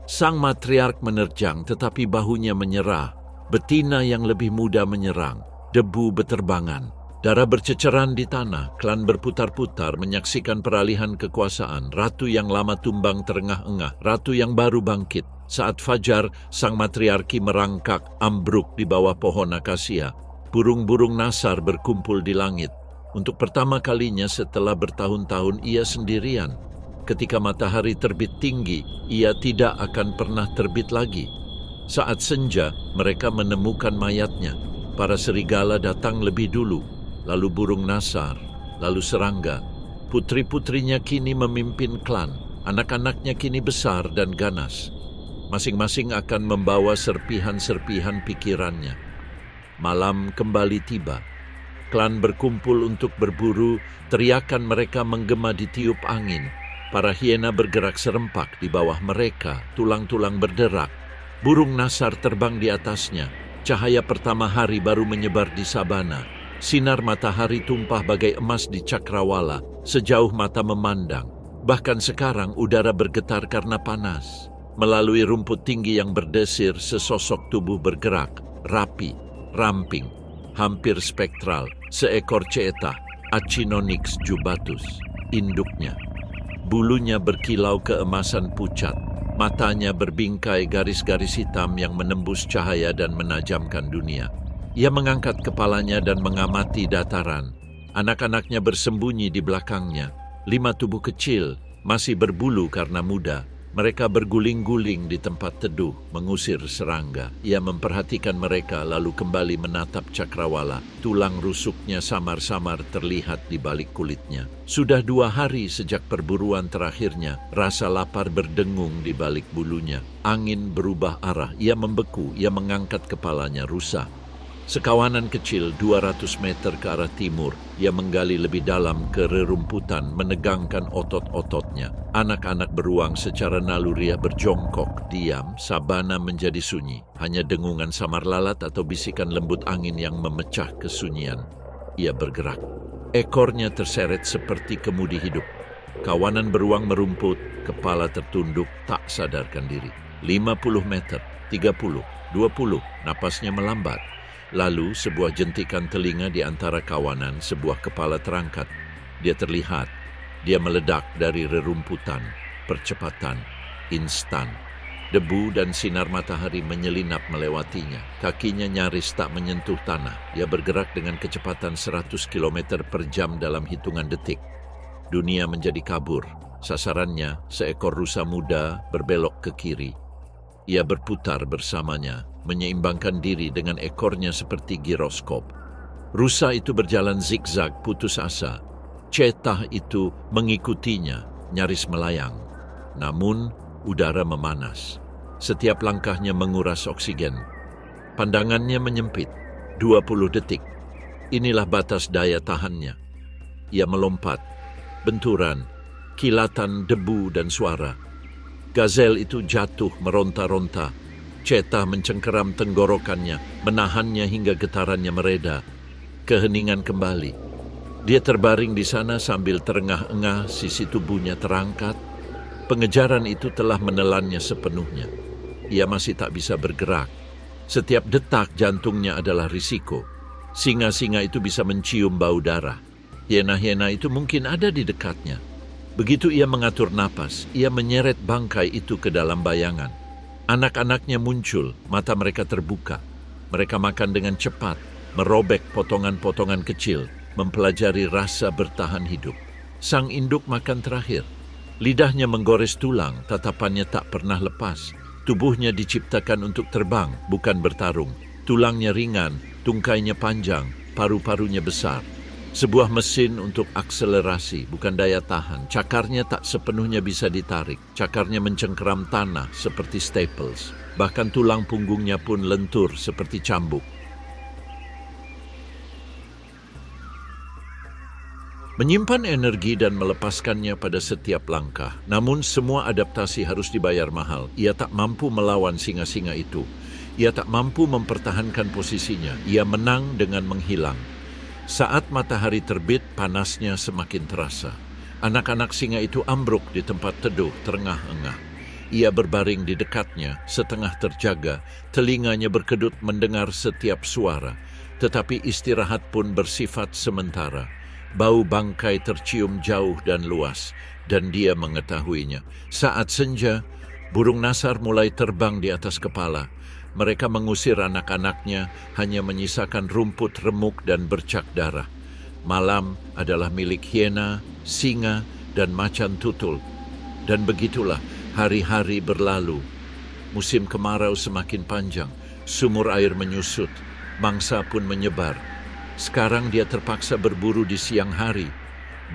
Sang matriark menerjang, tetapi bahunya menyerah. Betina yang lebih muda menyerang, debu beterbangan. Darah berceceran di tanah, klan berputar-putar menyaksikan peralihan kekuasaan. Ratu yang lama tumbang terengah-engah, ratu yang baru bangkit. Saat fajar, sang matriarki merangkak, ambruk di bawah pohon akasia. Burung-burung nasar berkumpul di langit. Untuk pertama kalinya setelah bertahun-tahun ia sendirian. Ketika matahari terbit tinggi, ia tidak akan pernah terbit lagi. Saat senja, mereka menemukan mayatnya. Para serigala datang lebih dulu, lalu burung nasar, lalu serangga. Putri-putrinya kini memimpin klan, anak-anaknya kini besar dan ganas. Masing-masing akan membawa serpihan-serpihan pikirannya. Malam kembali tiba. Klan berkumpul untuk berburu, teriakan mereka menggema ditiup angin. Para hiena bergerak serempak di bawah mereka, tulang-tulang berderak. Burung nasar terbang di atasnya. Cahaya pertama hari baru menyebar di sabana. Sinar matahari tumpah bagai emas di cakrawala, sejauh mata memandang. Bahkan sekarang udara bergetar karena panas. Melalui rumput tinggi yang berdesir, sesosok tubuh bergerak, rapi, ramping, hampir spektral. Seekor ceetah, Achinonyx jubatus, induknya. Bulunya berkilau keemasan pucat. Matanya berbingkai garis-garis hitam yang menembus cahaya dan menajamkan dunia. Ia mengangkat kepalanya dan mengamati dataran. Anak-anaknya bersembunyi di belakangnya. 5 tubuh kecil, masih berbulu karena muda. Mereka berguling-guling di tempat teduh, mengusir serangga. Ia memperhatikan mereka lalu kembali menatap cakrawala. Tulang rusuknya samar-samar terlihat di balik kulitnya. Sudah 2 hari sejak perburuan terakhirnya, rasa lapar berdengung di balik bulunya. Angin berubah arah, ia membeku, ia mengangkat kepalanya rusa. Sekawanan kecil 200 meter ke arah timur, ia menggali lebih dalam ke rerumputan, menegangkan otot-ototnya. Anak-anak beruang secara naluriah berjongkok, diam, sabana menjadi sunyi. Hanya dengungan samar lalat atau bisikan lembut angin yang memecah kesunyian. Ia bergerak. Ekornya terseret seperti kemudi hidup. Kawanan beruang merumput, kepala tertunduk, tak sadarkan diri. 50 meter, 30, 20, napasnya melambat. Lalu sebuah jentikan telinga di antara kawanan, sebuah kepala terangkat. Dia terlihat. Dia meledak dari rerumputan. Percepatan. Instan. Debu dan sinar matahari menyelinap melewatinya. Kakinya nyaris tak menyentuh tanah. Dia bergerak dengan kecepatan 100 km per jam dalam hitungan detik. Dunia menjadi kabur. Sasarannya, seekor rusa muda berbelok ke kiri. Ia berputar bersamanya, menyeimbangkan diri dengan ekornya seperti giroskop. Rusa itu berjalan zigzag putus asa. Ceetah itu mengikutinya, nyaris melayang. Namun, udara memanas. Setiap langkahnya menguras oksigen. Pandangannya menyempit. 20 detik. Inilah batas daya tahannya. Ia melompat. Benturan, kilatan debu dan suara. Gazel itu jatuh meronta-ronta. Ceetah mencengkeram tenggorokannya, menahannya hingga getarannya mereda. Keheningan kembali. Dia terbaring di sana sambil terengah-engah, sisi tubuhnya terangkat. Pengejaran itu telah menelannya sepenuhnya. Ia masih tak bisa bergerak. Setiap detak jantungnya adalah risiko. Singa-singa itu bisa mencium bau darah. Hiena-hiena itu mungkin ada di dekatnya. Begitu ia mengatur napas, ia menyeret bangkai itu ke dalam bayangan. Anak-anaknya muncul, mata mereka terbuka. Mereka makan dengan cepat, merobek potongan-potongan kecil, mempelajari rasa bertahan hidup. Sang induk makan terakhir. Lidahnya menggores tulang, tatapannya tak pernah lepas. Tubuhnya diciptakan untuk terbang, bukan bertarung. Tulangnya ringan, tungkainya panjang, paru-parunya besar. Sebuah mesin untuk akselerasi, bukan daya tahan. Cakarnya tak sepenuhnya bisa ditarik. Cakarnya mencengkeram tanah seperti staples. Bahkan tulang punggungnya pun lentur seperti cambuk. Menyimpan energi dan melepaskannya pada setiap langkah. Namun semua adaptasi harus dibayar mahal. Ia tak mampu melawan singa-singa itu. Ia tak mampu mempertahankan posisinya. Ia menang dengan menghilang. Saat matahari terbit, panasnya semakin terasa. Anak-anak singa itu ambruk di tempat teduh terengah-engah. Ia berbaring di dekatnya, setengah terjaga, telinganya berkedut mendengar setiap suara. Tetapi istirahat pun bersifat sementara. Bau bangkai tercium jauh dan luas, dan dia mengetahuinya. Saat senja, burung nasar mulai terbang di atas kepala. Mereka mengusir anak-anaknya, hanya menyisakan rumput remuk dan bercak darah. Malam adalah milik hiena, singa, dan macan tutul. Dan begitulah hari-hari berlalu. Musim kemarau semakin panjang, sumur air menyusut, mangsa pun menyebar. Sekarang dia terpaksa berburu di siang hari.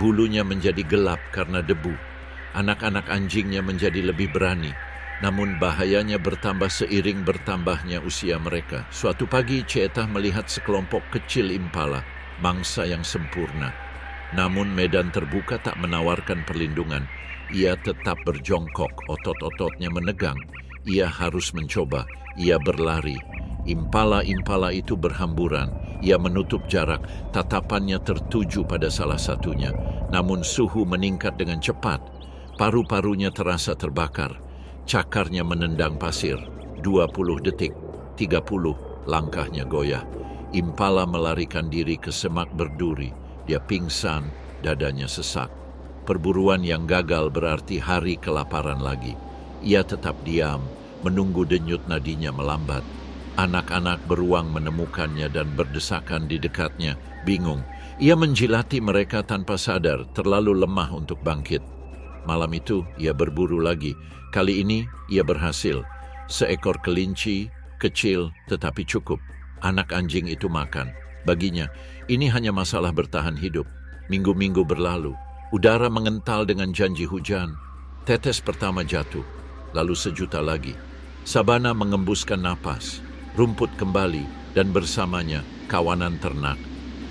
Bulunya menjadi gelap karena debu. Anak-anak anjingnya menjadi lebih berani. Namun bahayanya bertambah seiring bertambahnya usia mereka. Suatu pagi Cetah melihat sekelompok kecil impala, mangsa yang sempurna. Namun medan terbuka tak menawarkan perlindungan. Ia tetap berjongkok, otot-ototnya menegang. Ia harus mencoba. Ia berlari. Impala-impala itu berhamburan. Ia menutup jarak, tatapannya tertuju pada salah satunya. Namun suhu meningkat dengan cepat. Paru-parunya terasa terbakar. Cakarnya menendang pasir. 20 detik, 30, langkahnya goyah. Impala melarikan diri ke semak berduri. Dia pingsan, dadanya sesak. Perburuan yang gagal berarti hari kelaparan lagi. Ia tetap diam, menunggu denyut nadinya melambat. Anak-anak beruang menemukannya dan berdesakan di dekatnya, bingung. Ia menjilati mereka tanpa sadar, terlalu lemah untuk bangkit. Malam itu, ia berburu lagi. Kali ini, ia berhasil. Seekor kelinci, kecil tetapi cukup. Anak anjing itu makan. Baginya, ini hanya masalah bertahan hidup. Minggu-minggu berlalu. Udara mengental dengan janji hujan. Tetes pertama jatuh, lalu sejuta lagi. Sabana mengembuskan napas. Rumput kembali, dan bersamanya kawanan ternak.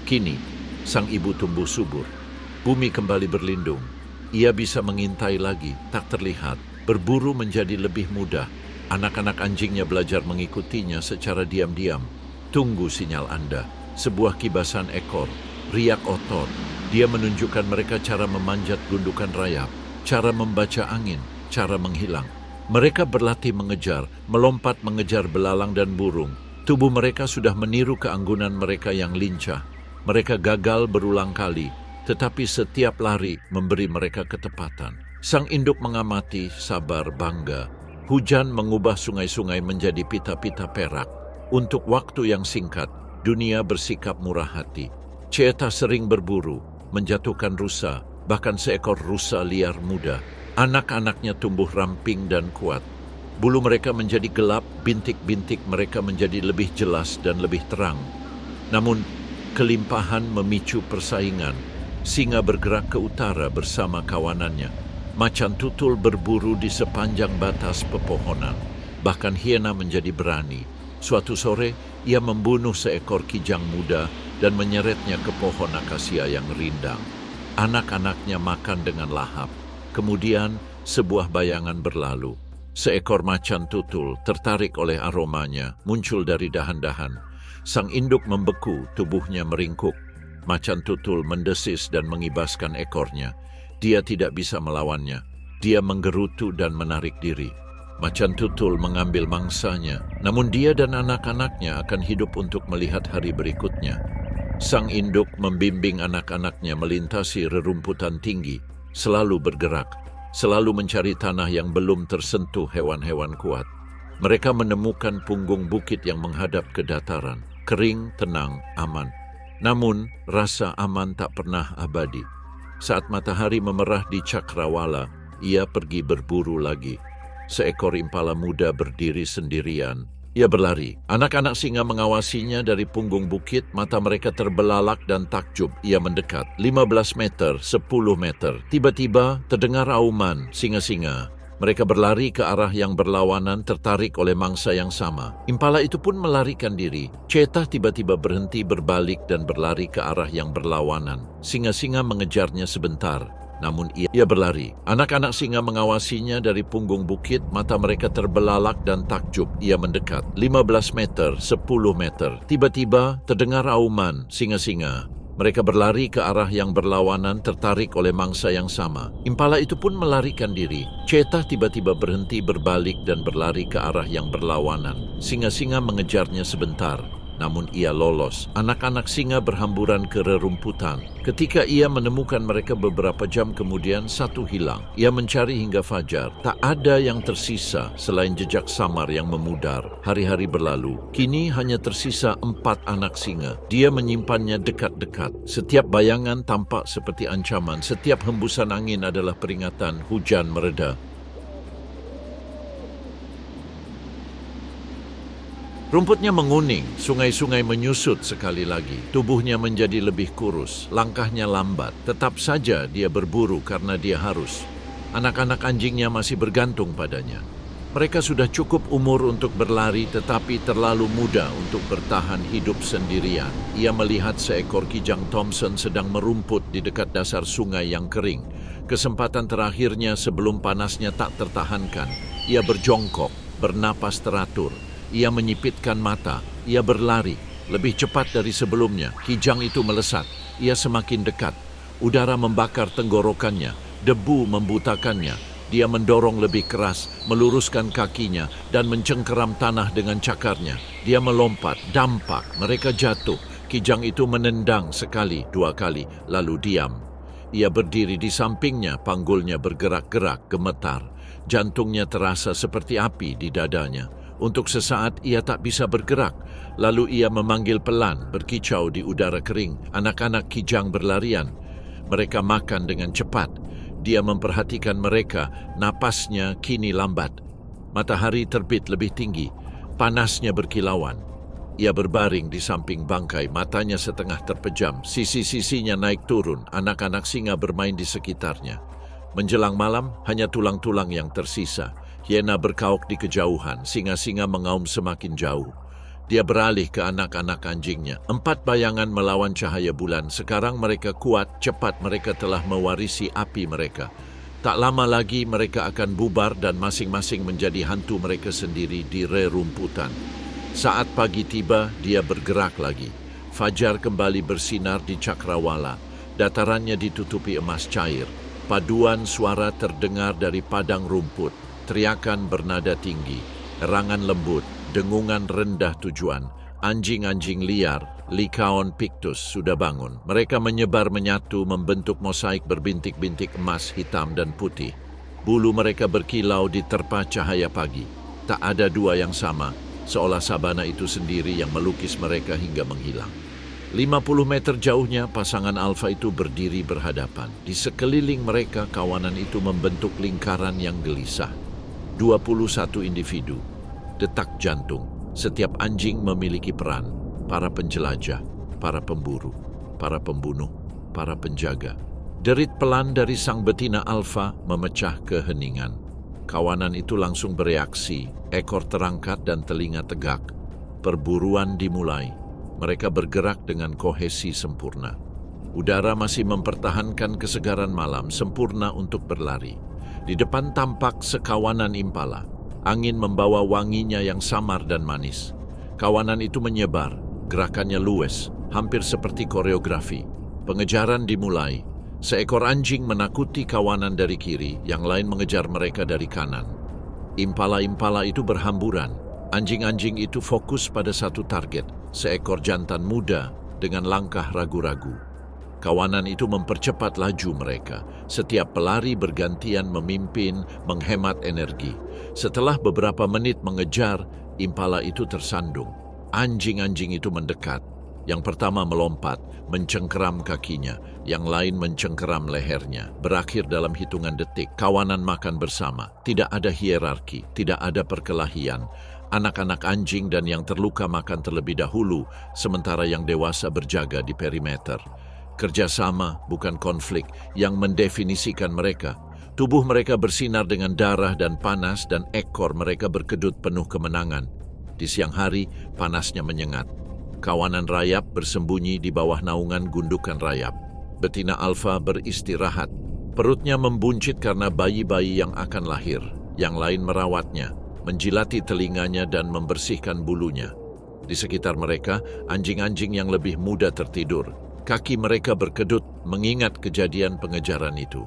Kini, sang ibu tumbuh subur. Bumi kembali berlindung. Ia bisa mengintai lagi, tak terlihat. Berburu menjadi lebih mudah. Anak-anak anjingnya belajar mengikutinya secara diam-diam. Tunggu sinyal Anda. Sebuah kibasan ekor, riak otot. Dia menunjukkan mereka cara memanjat gundukan rayap, cara membaca angin, cara menghilang. Mereka berlatih mengejar, melompat mengejar belalang dan burung. Tubuh mereka sudah meniru keanggunan mereka yang lincah. Mereka gagal berulang kali, tetapi setiap lari memberi mereka ketepatan. Sang induk mengamati, sabar, bangga. Hujan mengubah sungai-sungai menjadi pita-pita perak. Untuk waktu yang singkat, dunia bersikap murah hati. Cetah sering berburu, menjatuhkan rusa, bahkan seekor rusa liar muda. Anak-anaknya tumbuh ramping dan kuat. Bulu mereka menjadi gelap, bintik-bintik mereka menjadi lebih jelas dan lebih terang. Namun, kelimpahan memicu persaingan. Singa bergerak ke utara bersama kawanannya. Macan tutul berburu di sepanjang batas pepohonan. Bahkan hiena menjadi berani. Suatu sore, ia membunuh seekor kijang muda dan menyeretnya ke pohon akasia yang rindang. Anak-anaknya makan dengan lahap. Kemudian, sebuah bayangan berlalu. Seekor macan tutul tertarik oleh aromanya, muncul dari dahan-dahan. Sang induk membeku, tubuhnya meringkuk. Macan tutul mendesis dan mengibaskan ekornya. Dia tidak bisa melawannya. Dia menggerutu dan menarik diri. Macan tutul mengambil mangsanya, namun dia dan anak-anaknya akan hidup untuk melihat hari berikutnya. Sang induk membimbing anak-anaknya melintasi rerumputan tinggi, selalu bergerak, selalu mencari tanah yang belum tersentuh hewan-hewan kuat. Mereka menemukan punggung bukit yang menghadap ke dataran, kering, tenang, aman. Namun, rasa aman tak pernah abadi. Saat matahari memerah di Cakrawala, ia pergi berburu lagi. Seekor impala muda berdiri sendirian. Ia berlari. Anak-anak singa mengawasinya dari punggung bukit, mata mereka terbelalak dan takjub. Ia mendekat. 15 meter, 10 meter. Tiba-tiba terdengar auman singa-singa. Mereka berlari ke arah yang berlawanan, tertarik oleh mangsa yang sama. Impala itu pun melarikan diri. Cheetah tiba-tiba berhenti, berbalik dan berlari ke arah yang berlawanan. Singa-singa mengejarnya sebentar, namun ia berlari. Anak-anak singa mengawasinya dari punggung bukit, mata mereka terbelalak dan takjub. Ia mendekat. 15 meter, 10 meter. Tiba-tiba terdengar auman singa-singa. Mereka berlari ke arah yang berlawanan, tertarik oleh mangsa yang sama. Impala itu pun melarikan diri. Cheetah tiba-tiba berhenti, berbalik dan berlari ke arah yang berlawanan. Singa-singa mengejarnya sebentar, namun ia lolos. Anak-anak singa berhamburan ke rerumputan. Ketika ia menemukan mereka beberapa jam kemudian, satu hilang. Ia mencari hingga fajar. Tak ada yang tersisa selain jejak samar yang memudar. Hari-hari berlalu. Kini hanya tersisa 4 anak singa. Dia menyimpannya dekat-dekat. Setiap bayangan tampak seperti ancaman. Setiap hembusan angin adalah peringatan hujan mereda. Rumputnya menguning, sungai-sungai menyusut sekali lagi. Tubuhnya menjadi lebih kurus, langkahnya lambat. Tetap saja dia berburu karena dia harus. Anak-anak anjingnya masih bergantung padanya. Mereka sudah cukup umur untuk berlari, tetapi terlalu muda untuk bertahan hidup sendirian. Ia melihat seekor kijang Thompson sedang merumput di dekat dasar sungai yang kering. Kesempatan terakhirnya sebelum panasnya tak tertahankan. Ia berjongkok, bernapas teratur. Ia menyipitkan mata, ia berlari, lebih cepat dari sebelumnya. Kijang itu melesat, ia semakin dekat. Udara membakar tenggorokannya, debu membutakannya. Dia mendorong lebih keras, meluruskan kakinya, dan mencengkeram tanah dengan cakarnya. Dia melompat, dampak, mereka jatuh. Kijang itu menendang sekali, 2 kali, lalu diam. Ia berdiri di sampingnya, panggulnya bergerak-gerak, gemetar. Jantungnya terasa seperti api di dadanya. Untuk sesaat ia tak bisa bergerak. Lalu ia memanggil pelan, berkicau di udara kering. Anak-anak kijang berlarian. Mereka makan dengan cepat. Dia memperhatikan mereka, napasnya kini lambat. Matahari terbit lebih tinggi, panasnya berkilauan. Ia berbaring di samping bangkai, matanya setengah terpejam. Sisi-sisinya naik turun, anak-anak singa bermain di sekitarnya. Menjelang malam, hanya tulang-tulang yang tersisa. Hiena berkauk di kejauhan, singa-singa mengaum semakin jauh. Dia beralih ke anak-anak anjingnya. 4 bayangan melawan cahaya bulan. Sekarang mereka kuat, cepat mereka telah mewarisi api mereka. Tak lama lagi mereka akan bubar dan masing-masing menjadi hantu mereka sendiri di rerumputan. Saat pagi tiba, dia bergerak lagi. Fajar kembali bersinar di cakrawala. Datarannya ditutupi emas cair. Paduan suara terdengar dari padang rumput. Teriakan bernada tinggi, erangan lembut, dengungan rendah tujuan. Anjing-anjing liar, Lycaon pictus sudah bangun. Mereka menyebar menyatu membentuk mosaik berbintik-bintik emas, hitam dan putih. Bulu mereka berkilau diterpa cahaya pagi. Tak ada 2 yang sama, seolah sabana itu sendiri yang melukis mereka hingga menghilang. 50 meter jauhnya pasangan alfa itu berdiri berhadapan. Di sekeliling mereka kawanan itu membentuk lingkaran yang gelisah. 21 individu, detak jantung. Setiap anjing memiliki peran, para penjelajah, para pemburu, para pembunuh, para penjaga. Derit pelan dari sang betina alfa memecah keheningan. Kawanan itu langsung bereaksi, ekor terangkat dan telinga tegak. Perburuan dimulai. Mereka bergerak dengan kohesi sempurna. Udara masih mempertahankan kesegaran malam, sempurna untuk berlari. Di depan tampak sekawanan impala. Angin membawa wanginya yang samar dan manis. Kawanan itu menyebar, gerakannya luwes, hampir seperti koreografi. Pengejaran dimulai. Seekor anjing menakuti kawanan dari kiri, yang lain mengejar mereka dari kanan. Impala-impala itu berhamburan. Anjing-anjing itu fokus pada satu target, seekor jantan muda dengan langkah ragu-ragu. Kawanan itu mempercepat laju mereka. Setiap pelari bergantian memimpin, menghemat energi. Setelah beberapa menit mengejar, impala itu tersandung. Anjing-anjing itu mendekat. Yang pertama melompat, mencengkeram kakinya. Yang lain mencengkeram lehernya. Berakhir dalam hitungan detik. Kawanan makan bersama. Tidak ada hierarki, tidak ada perkelahian. Anak-anak anjing dan yang terluka makan terlebih dahulu, sementara yang dewasa berjaga di perimeter. Kerjasama, bukan konflik, yang mendefinisikan mereka. Tubuh mereka bersinar dengan darah dan panas dan ekor mereka berkedut penuh kemenangan. Di siang hari, panasnya menyengat. Kawanan rayap bersembunyi di bawah naungan gundukan rayap. Betina alfa beristirahat. Perutnya membuncit karena bayi-bayi yang akan lahir. Yang lain merawatnya, menjilati telinganya dan membersihkan bulunya. Di sekitar mereka, anjing-anjing yang lebih muda tertidur. Kaki mereka berkedut mengingat kejadian pengejaran itu.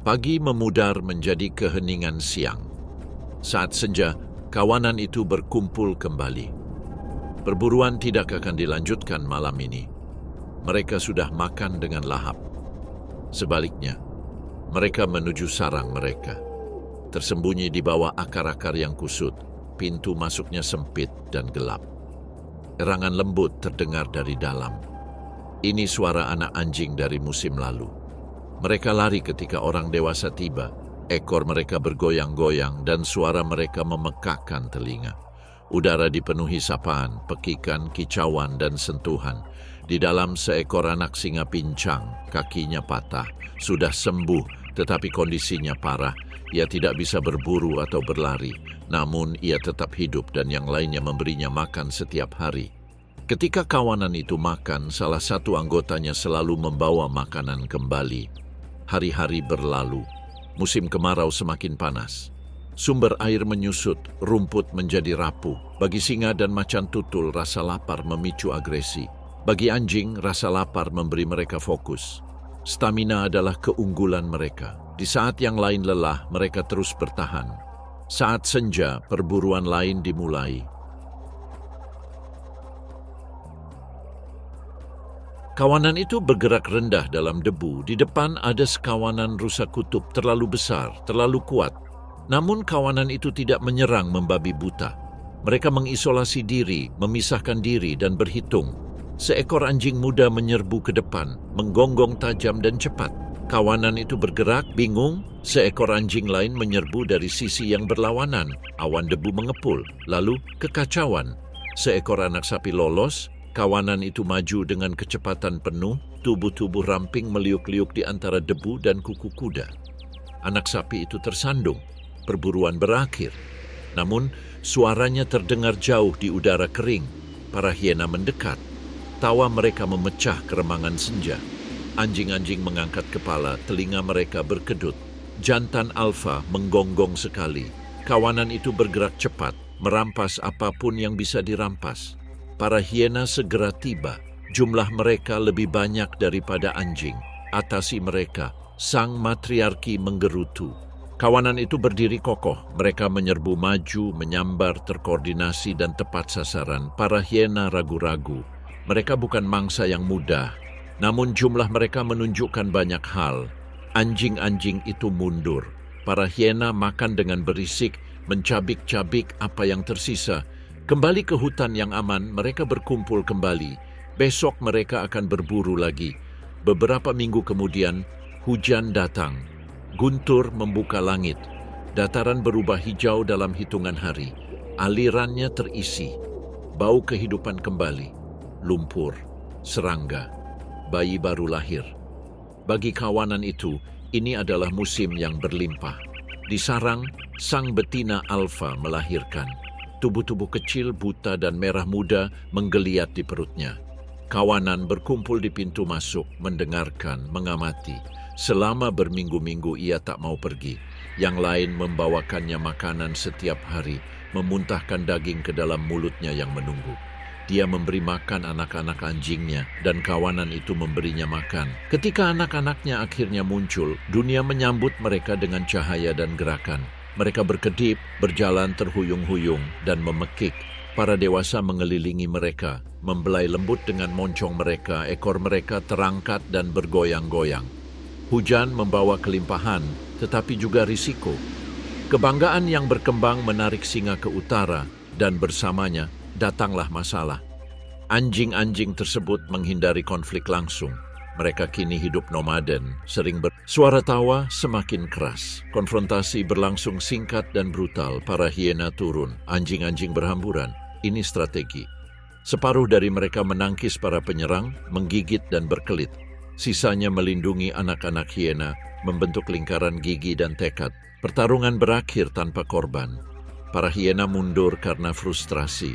Pagi memudar menjadi keheningan siang. Saat senja, kawanan itu berkumpul kembali. Perburuan tidak akan dilanjutkan malam ini. Mereka sudah makan dengan lahap. Sebaliknya, mereka menuju sarang mereka. Tersembunyi di bawah akar-akar yang kusut, pintu masuknya sempit dan gelap. Erangan lembut terdengar dari dalam. Ini suara anak anjing dari musim lalu. Mereka lari ketika orang dewasa tiba. Ekor mereka bergoyang-goyang dan suara mereka memekakkan telinga. Udara dipenuhi sapaan, pekikan, kicauan, dan sentuhan. Di dalam seekor anak singa pincang, kakinya patah, sudah sembuh, tetapi kondisinya parah. Ia tidak bisa berburu atau berlari, namun ia tetap hidup dan yang lainnya memberinya makan setiap hari. Ketika kawanan itu makan, salah satu anggotanya selalu membawa makanan kembali. Hari-hari berlalu, musim kemarau semakin panas. Sumber air menyusut, rumput menjadi rapuh. Bagi singa dan macan tutul, rasa lapar memicu agresi. Bagi anjing, rasa lapar memberi mereka fokus. Stamina adalah keunggulan mereka. Di saat yang lain lelah, mereka terus bertahan. Saat senja, perburuan lain dimulai. Kawanan itu bergerak rendah dalam debu. Di depan ada sekawanan rusa kutub terlalu besar, terlalu kuat. Namun kawanan itu tidak menyerang membabi buta. Mereka mengisolasi diri, memisahkan diri dan berhitung. Seekor anjing muda menyerbu ke depan, menggonggong tajam dan cepat. Kawanan itu bergerak, bingung. Seekor anjing lain menyerbu dari sisi yang berlawanan. Awan debu mengepul, lalu kekacauan. Seekor anak sapi lolos, kawanan itu maju dengan kecepatan penuh, tubuh-tubuh ramping meliuk-liuk di antara debu dan kuku kuda. Anak sapi itu tersandung. Perburuan berakhir. Namun, suaranya terdengar jauh di udara kering. Para hiena mendekat. Tawa mereka memecah keremangan senja. Anjing-anjing mengangkat kepala, telinga mereka berkedut. Jantan alfa menggonggong sekali. Kawanan itu bergerak cepat, merampas apapun yang bisa dirampas. Para hiena segera tiba. Jumlah mereka lebih banyak daripada anjing. Atasi mereka, sang matriarki menggerutu. Kawanan itu berdiri kokoh. Mereka menyerbu maju, menyambar, terkoordinasi dan tepat sasaran. Para hiena ragu-ragu. Mereka bukan mangsa yang mudah. Namun jumlah mereka menunjukkan banyak hal. Anjing-anjing itu mundur. Para hiena makan dengan berisik, mencabik-cabik apa yang tersisa. Kembali ke hutan yang aman, mereka berkumpul kembali. Besok mereka akan berburu lagi. Beberapa minggu kemudian, hujan datang. Guntur membuka langit. Dataran berubah hijau dalam hitungan hari. Alirannya terisi. Bau kehidupan kembali. Lumpur, serangga, bayi baru lahir. Bagi kawanan itu, ini adalah musim yang berlimpah. Di sarang, sang betina alfa melahirkan. Tubuh-tubuh kecil, buta dan merah muda menggeliat di perutnya. Kawanan berkumpul di pintu masuk, mendengarkan, mengamati. Selama berminggu-minggu ia tak mau pergi. Yang lain membawakannya makanan setiap hari, memuntahkan daging ke dalam mulutnya yang menunggu. Dia memberi makan anak-anak anjingnya dan kawanan itu memberinya makan. Ketika anak-anaknya akhirnya muncul, dunia menyambut mereka dengan cahaya dan gerakan. Mereka berkedip, berjalan terhuyung-huyung dan memekik. Para dewasa mengelilingi mereka, membelai lembut dengan moncong mereka, ekor mereka terangkat dan bergoyang-goyang. Hujan membawa kelimpahan, tetapi juga risiko. Kebanggaan yang berkembang menarik singa ke utara, dan bersamanya datanglah masalah. Anjing-anjing tersebut menghindari konflik langsung. Mereka kini hidup nomaden, sering suara tawa semakin keras. Konfrontasi berlangsung singkat dan brutal. Para hiena turun, anjing-anjing berhamburan. Ini strategi. Separuh dari mereka menangkis para penyerang, menggigit dan berkelit. Sisanya melindungi anak-anak hiena, membentuk lingkaran gigi dan tekad. Pertarungan berakhir tanpa korban. Para hiena mundur karena frustrasi.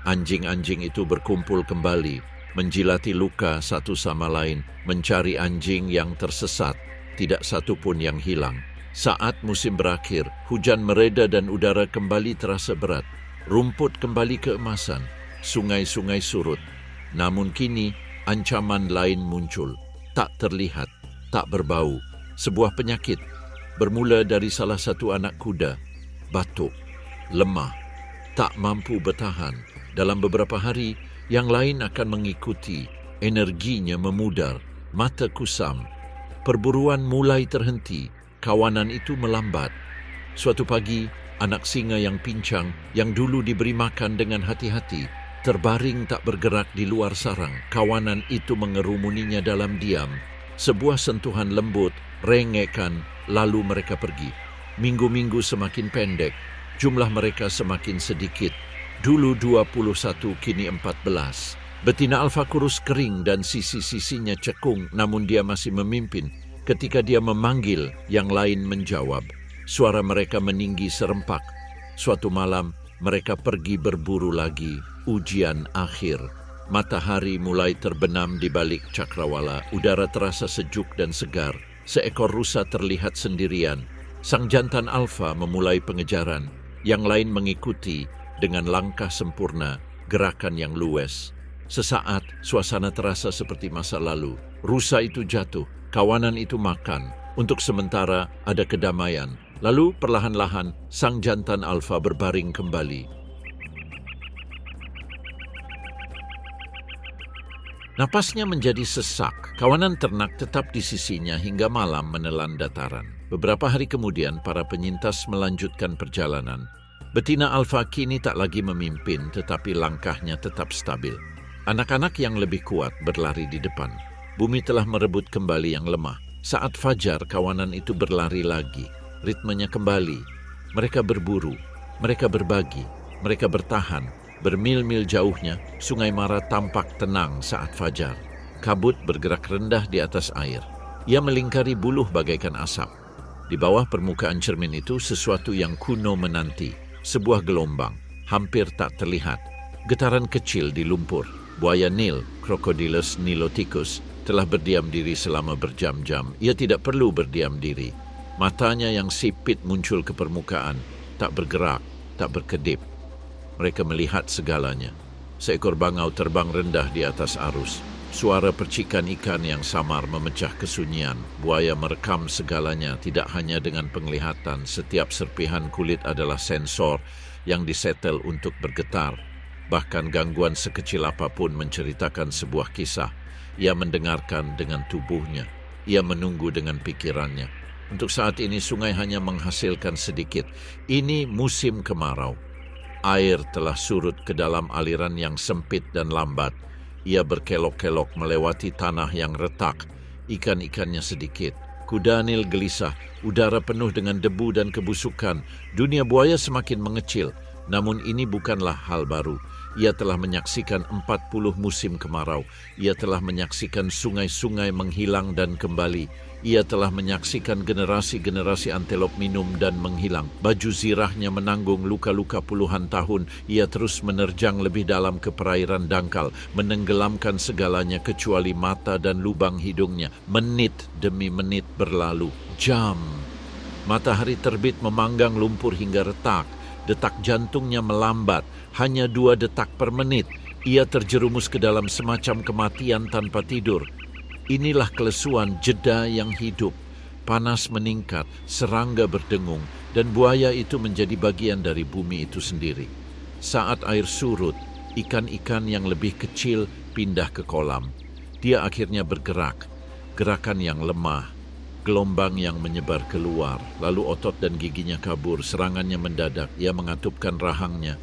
Anjing-anjing itu berkumpul kembali, menjilati luka satu sama lain, mencari anjing yang tersesat. Tidak satu pun yang hilang. Saat musim berakhir, hujan mereda dan udara kembali terasa berat. Rumput kembali keemasan, sungai-sungai surut. Namun kini, ancaman lain muncul. Tak terlihat, tak berbau. Sebuah penyakit, bermula dari salah satu anak kuda. Batuk, lemah, tak mampu bertahan. Dalam beberapa hari, yang lain akan mengikuti. Energinya memudar, mata kusam. Perburuan mulai terhenti. Kawanan itu melambat. Suatu pagi, anak singa yang pincang, yang dulu diberi makan dengan hati-hati, terbaring tak bergerak di luar sarang. Kawanan itu mengerumuninya dalam diam. Sebuah sentuhan lembut, rengekan, lalu mereka pergi. Minggu-minggu semakin pendek, jumlah mereka semakin sedikit. Dulu 21, kini 14. Betina alfa kurus kering dan sisi-sisinya cekung, namun dia masih memimpin. Ketika dia memanggil, yang lain menjawab. Suara mereka meninggi serempak. Suatu malam, mereka pergi berburu lagi. Ujian akhir. Matahari mulai terbenam di balik cakrawala. Udara terasa sejuk dan segar. Seekor rusa terlihat sendirian. Sang jantan alfa memulai pengejaran. Yang lain mengikuti dengan langkah sempurna, gerakan yang luwes. Sesaat, suasana terasa seperti masa lalu. Rusa itu jatuh. Kawanan itu makan. Untuk sementara ada kedamaian. Lalu perlahan-lahan sang jantan alfa berbaring kembali. Napasnya menjadi sesak. Kawanan ternak tetap di sisinya hingga malam menelan dataran. Beberapa hari kemudian para penyintas melanjutkan perjalanan. Betina alfa kini tak lagi memimpin, tetapi langkahnya tetap stabil. Anak-anak yang lebih kuat berlari di depan. Bumi telah merebut kembali yang lemah. Saat fajar, kawanan itu berlari lagi. Ritmenya kembali. Mereka berburu, mereka berbagi, mereka bertahan. Bermil-mil jauhnya, Sungai Mara tampak tenang saat fajar. Kabut bergerak rendah di atas air. Ia melingkari buluh bagaikan asap. Di bawah permukaan cermin itu, sesuatu yang kuno menanti. Sebuah gelombang, hampir tak terlihat. Getaran kecil di lumpur. Buaya Nil, Crocodylus niloticus, telah berdiam diri selama berjam-jam. Ia tidak perlu berdiam diri. Matanya yang sipit muncul ke permukaan, tak bergerak, tak berkedip. Mereka melihat segalanya. Seekor bangau terbang rendah di atas arus. Suara percikan ikan yang samar memecah kesunyian. Buaya merekam segalanya, tidak hanya dengan penglihatan. Setiap serpihan kulit adalah sensor yang disetel untuk bergetar. Bahkan gangguan sekecil apapun menceritakan sebuah kisah. Ia mendengarkan dengan tubuhnya. Ia menunggu dengan pikirannya. Untuk saat ini sungai hanya menghasilkan sedikit. Ini musim kemarau. Air telah surut ke dalam aliran yang sempit dan lambat. Ia berkelok-kelok melewati tanah yang retak. Ikan-ikannya sedikit. Kuda Nil gelisah. Udara penuh dengan debu dan kebusukan. Dunia buaya semakin mengecil. Namun ini bukanlah hal baru. Ia telah menyaksikan 40 musim kemarau. Ia telah menyaksikan sungai-sungai menghilang dan kembali. Ia telah menyaksikan generasi-generasi antelop minum dan menghilang. Baju zirahnya menanggung luka-luka puluhan tahun. Ia terus menerjang lebih dalam ke perairan dangkal, menenggelamkan segalanya kecuali mata dan lubang hidungnya. Menit demi menit berlalu. Jam. Matahari terbit memanggang lumpur hingga retak. Detak jantungnya melambat, hanya 2 detak per menit. Ia terjerumus ke dalam semacam kematian tanpa tidur. Inilah kelesuan jeda yang hidup. Panas meningkat, serangga berdengung, dan buaya itu menjadi bagian dari bumi itu sendiri. Saat air surut, ikan-ikan yang lebih kecil pindah ke kolam. Dia akhirnya bergerak, gerakan yang lemah. Gelombang yang menyebar keluar, lalu otot dan giginya kabur, serangannya mendadak. Ia mengatupkan rahangnya,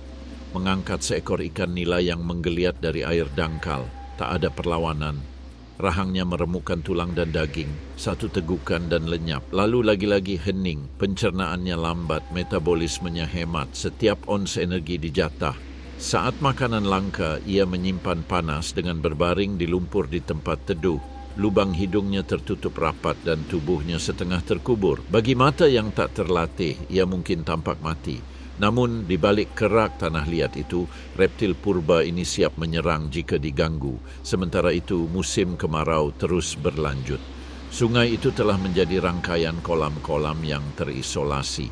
mengangkat seekor ikan nila yang menggeliat dari air dangkal. Tak ada perlawanan. Rahangnya meremukkan tulang dan daging, satu tegukan dan lenyap. Lalu lagi-lagi hening, pencernaannya lambat, metabolismenya hemat, setiap ons energi dijatah. Saat makanan langka, ia menyimpan panas dengan berbaring di lumpur di tempat teduh. Lubang hidungnya tertutup rapat dan tubuhnya setengah terkubur. Bagi mata yang tak terlatih, ia mungkin tampak mati. Namun, di balik kerak tanah liat itu, reptil purba ini siap menyerang jika diganggu. Sementara itu, musim kemarau terus berlanjut. Sungai itu telah menjadi rangkaian kolam-kolam yang terisolasi.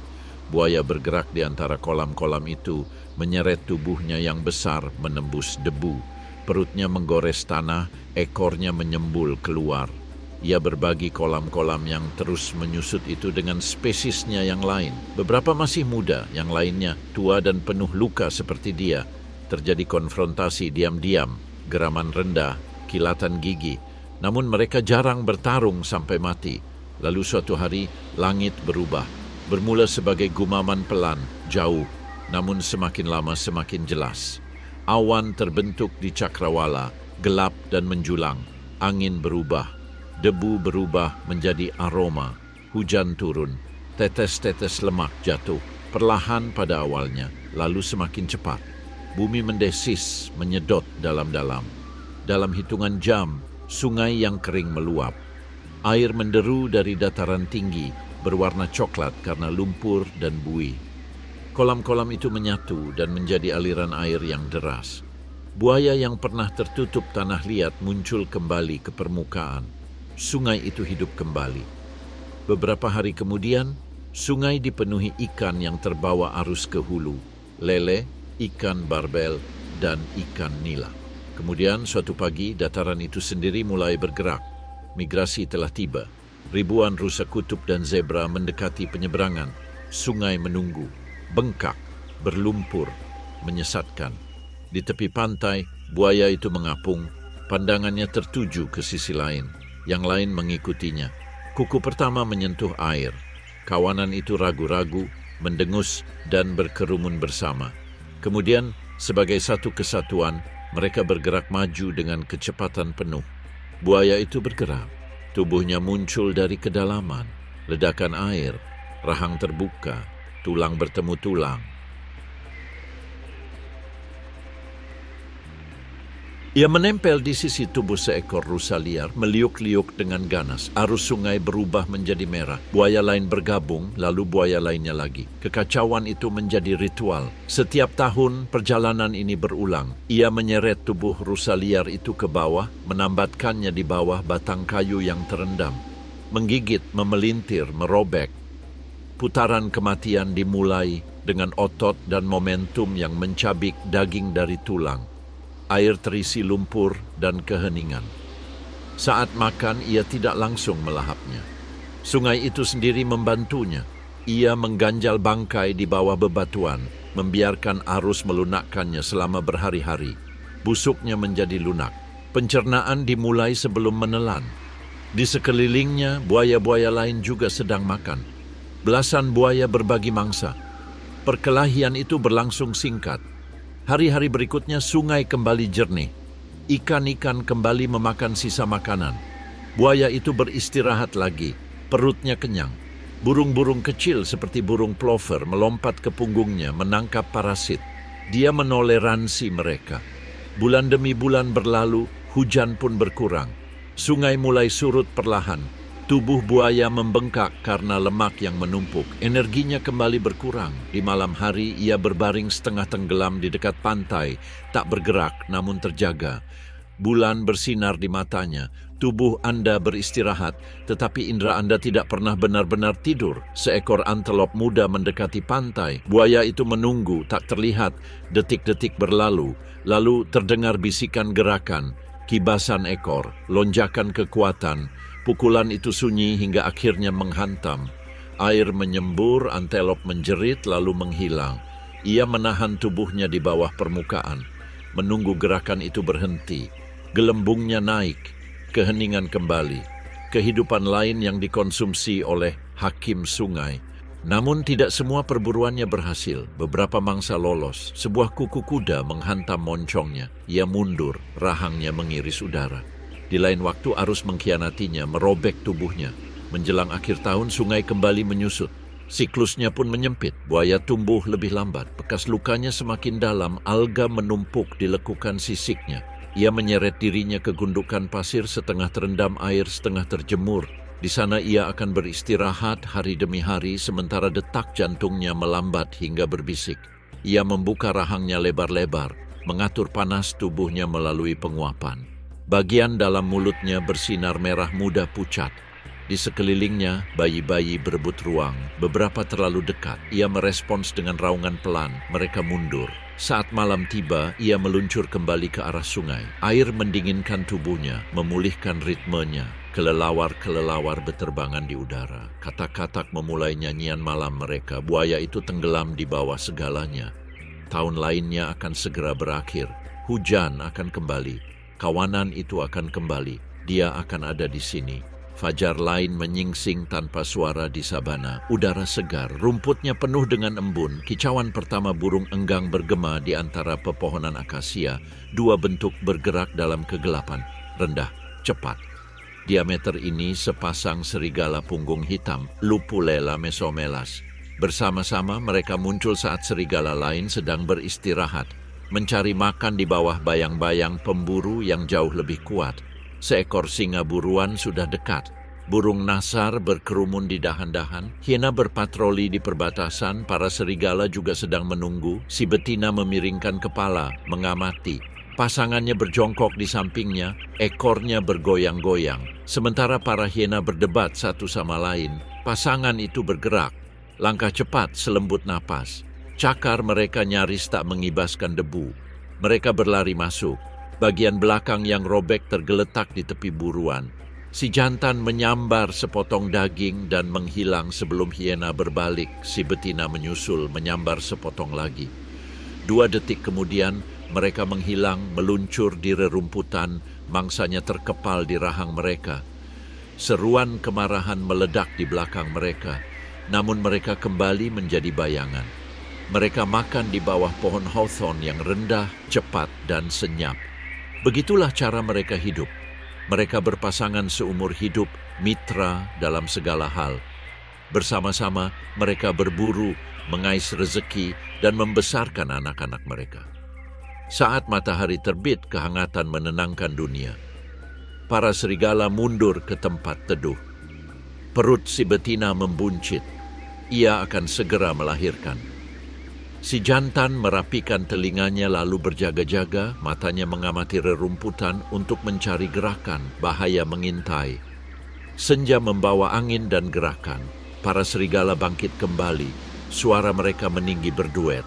Buaya bergerak di antara kolam-kolam itu, menyeret tubuhnya yang besar menembus debu. Perutnya menggores tanah, ekornya menyembul keluar. Ia berbagi kolam-kolam yang terus menyusut itu dengan spesiesnya yang lain. Beberapa masih muda, yang lainnya tua dan penuh luka seperti dia. Terjadi konfrontasi diam-diam, geraman rendah, kilatan gigi. Namun mereka jarang bertarung sampai mati. Lalu suatu hari, langit berubah. Bermula sebagai gumaman pelan, jauh, namun semakin lama semakin jelas. Awan terbentuk di cakrawala, gelap dan menjulang. Angin berubah, debu berubah menjadi aroma. Hujan turun, tetes-tetes lemak jatuh, perlahan pada awalnya, lalu semakin cepat. Bumi mendesis, menyedot dalam-dalam. Dalam hitungan jam, sungai yang kering meluap. Air menderu dari dataran tinggi, berwarna coklat karena lumpur dan buih. Kolam-kolam itu menyatu dan menjadi aliran air yang deras. Buaya yang pernah tertutup tanah liat muncul kembali ke permukaan. Sungai itu hidup kembali. Beberapa hari kemudian, sungai dipenuhi ikan yang terbawa arus ke hulu. Lele, ikan barbel, dan ikan nila. Kemudian suatu pagi dataran itu sendiri mulai bergerak. Migrasi telah tiba. Ribuan rusa kutub dan zebra mendekati penyeberangan. Sungai menunggu, bengkak, berlumpur, menyesatkan. Di tepi pantai, buaya itu mengapung. Pandangannya tertuju ke sisi lain. Yang lain mengikutinya. Kuku pertama menyentuh air. Kawanan itu ragu-ragu, mendengus, dan berkerumun bersama. Kemudian, sebagai satu kesatuan, mereka bergerak maju dengan kecepatan penuh. Buaya itu bergerak. Tubuhnya muncul dari kedalaman. Ledakan air, rahang terbuka, tulang bertemu tulang. Ia menempel di sisi tubuh seekor rusa liar, meliuk-liuk dengan ganas. Arus sungai berubah menjadi merah. Buaya lain bergabung, lalu buaya lainnya lagi. Kekacauan itu menjadi ritual. Setiap tahun perjalanan ini berulang. Ia menyeret tubuh rusa liar itu ke bawah, menambatkannya di bawah batang kayu yang terendam. Menggigit, memelintir, merobek. Putaran kematian dimulai dengan otot dan momentum yang mencabik daging dari tulang. Air terisi lumpur dan keheningan. Saat makan, ia tidak langsung melahapnya. Sungai itu sendiri membantunya. Ia mengganjal bangkai di bawah bebatuan, membiarkan arus melunakkannya selama berhari-hari. Busuknya menjadi lunak. Pencernaan dimulai sebelum menelan. Di sekelilingnya, buaya-buaya lain juga sedang makan. Belasan buaya berbagi mangsa. Perkelahian itu berlangsung singkat. Hari-hari berikutnya sungai kembali jernih. Ikan-ikan kembali memakan sisa makanan. Buaya itu beristirahat lagi. Perutnya kenyang. Burung-burung kecil seperti burung plover melompat ke punggungnya menangkap parasit. Dia menoleransi mereka. Bulan demi bulan berlalu, hujan pun berkurang. Sungai mulai surut perlahan. Tubuh buaya membengkak karena lemak yang menumpuk. Energinya kembali berkurang. Di malam hari, ia berbaring setengah tenggelam di dekat pantai, tak bergerak namun terjaga. Bulan bersinar di matanya. Tubuh Anda beristirahat, tetapi indera Anda tidak pernah benar-benar tidur. Seekor antelop muda mendekati pantai. Buaya itu menunggu, tak terlihat. Detik-detik berlalu, lalu terdengar bisikan gerakan, kibasan ekor, lonjakan kekuatan. Pukulan itu sunyi hingga akhirnya menghantam. Air menyembur, antelop menjerit lalu menghilang. Ia menahan tubuhnya di bawah permukaan, menunggu gerakan itu berhenti. Gelembungnya naik, keheningan kembali. Kehidupan lain yang dikonsumsi oleh hakim sungai. Namun tidak semua perburuannya berhasil. Beberapa mangsa lolos. Sebuah kuku kuda menghantam moncongnya. Ia mundur, rahangnya mengiris udara. Di lain waktu arus mengkhianatinya, merobek tubuhnya. Menjelang akhir tahun sungai kembali menyusut. Siklusnya pun menyempit, buaya tumbuh lebih lambat. Bekas lukanya semakin dalam, alga menumpuk di lekukan sisiknya. Ia menyeret dirinya ke gundukan pasir setengah terendam air, setengah terjemur. Di sana ia akan beristirahat hari demi hari sementara detak jantungnya melambat hingga berbisik. Ia membuka rahangnya lebar-lebar, mengatur panas tubuhnya melalui penguapan. Bagian dalam mulutnya bersinar merah muda pucat. Di sekelilingnya, bayi-bayi berebut ruang. Beberapa terlalu dekat. Ia merespons dengan raungan pelan. Mereka mundur. Saat malam tiba, ia meluncur kembali ke arah sungai. Air mendinginkan tubuhnya, memulihkan ritmenya. Kelelawar-kelelawar berterbangan di udara. Katak-katak memulai nyanyian malam mereka. Buaya itu tenggelam di bawah segalanya. Tahun lainnya akan segera berakhir. Hujan akan kembali. Kawanan itu akan kembali. Dia akan ada di sini. Fajar lain menyingsing tanpa suara di sabana. Udara segar, rumputnya penuh dengan embun. Kicauan pertama burung enggang bergema di antara pepohonan akasia. Dua bentuk bergerak dalam kegelapan. Rendah, cepat. Diameter ini sepasang serigala punggung hitam, Lupulela mesomelas. Bersama-sama mereka muncul saat serigala lain sedang beristirahat. Mencari makan di bawah bayang-bayang pemburu yang jauh lebih kuat. Seekor singa buruan sudah dekat. Burung nasar berkerumun di dahan-dahan. Hiena berpatroli di perbatasan. Para serigala juga sedang menunggu. Si betina memiringkan kepala, mengamati. Pasangannya berjongkok di sampingnya. Ekornya bergoyang-goyang. Sementara para hiena berdebat satu sama lain. Pasangan itu bergerak. Langkah cepat selembut napas. Cakar mereka nyaris tak mengibaskan debu. Mereka berlari masuk. Bagian belakang yang robek tergeletak di tepi buruan. Si jantan menyambar sepotong daging dan menghilang sebelum hiena berbalik. Si betina menyusul, menyambar sepotong lagi. 2 detik kemudian, mereka menghilang, meluncur di rerumputan, mangsanya terkepal di rahang mereka. Seruan kemarahan meledak di belakang mereka, namun mereka kembali menjadi bayangan. Mereka makan di bawah pohon hawthorn yang rendah, cepat, dan senyap. Begitulah cara mereka hidup. Mereka berpasangan seumur hidup, mitra dalam segala hal. Bersama-sama mereka berburu, mengais rezeki, dan membesarkan anak-anak mereka. Saat matahari terbit, kehangatan menenangkan dunia. Para serigala mundur ke tempat teduh. Perut si betina membuncit. Ia akan segera melahirkan. Si jantan merapikan telinganya lalu berjaga-jaga, matanya mengamati rerumputan untuk mencari gerakan, bahaya mengintai. Senja membawa angin dan gerakan. Para serigala bangkit kembali, suara mereka meninggi berduet.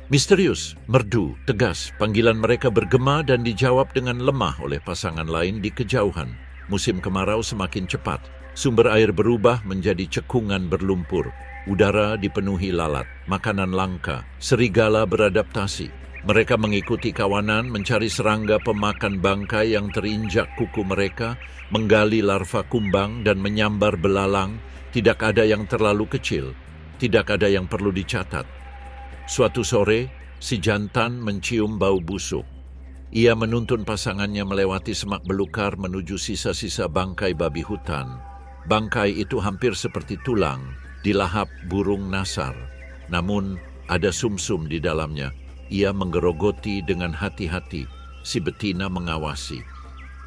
Misterius, merdu, tegas, panggilan mereka bergema dan dijawab dengan lemah oleh pasangan lain di kejauhan. Musim kemarau semakin cepat. Sumber air berubah menjadi cekungan berlumpur. Udara dipenuhi lalat, makanan langka. Serigala beradaptasi. Mereka mengikuti kawanan, mencari serangga pemakan bangkai yang terinjak kuku mereka, menggali larva kumbang dan menyambar belalang. Tidak ada yang terlalu kecil, tidak ada yang perlu dicatat. Suatu sore, si jantan mencium bau busuk. Ia menuntun pasangannya melewati semak belukar menuju sisa-sisa bangkai babi hutan. Bangkai itu hampir seperti tulang, dilahap burung nasar. Namun, ada sumsum di dalamnya. Ia menggerogoti dengan hati-hati. Si betina mengawasi.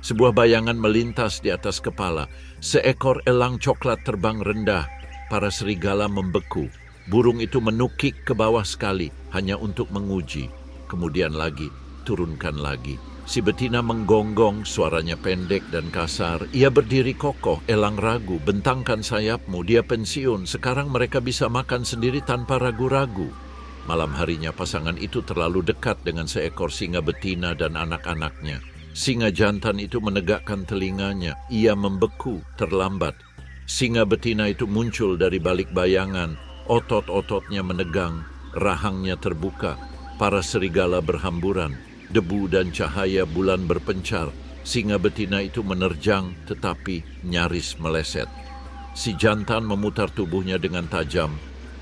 Sebuah bayangan melintas di atas kepala. Seekor elang coklat terbang rendah. Para serigala membeku. Burung itu menukik ke bawah sekali, hanya untuk menguji. Kemudian lagi, turunkan lagi. Si betina menggonggong, suaranya pendek dan kasar. Ia berdiri kokoh, elang ragu, bentangkan sayapmu, dia pensiun. Sekarang mereka bisa makan sendiri tanpa ragu-ragu. Malam harinya pasangan itu terlalu dekat dengan seekor singa betina dan anak-anaknya. Singa jantan itu menegakkan telinganya. Ia membeku, terlambat. Singa betina itu muncul dari balik bayangan. Otot-ototnya menegang, rahangnya terbuka. Para serigala berhamburan. Debu dan cahaya bulan berpencar. Singa betina itu menerjang tetapi nyaris meleset. Si jantan memutar tubuhnya dengan tajam,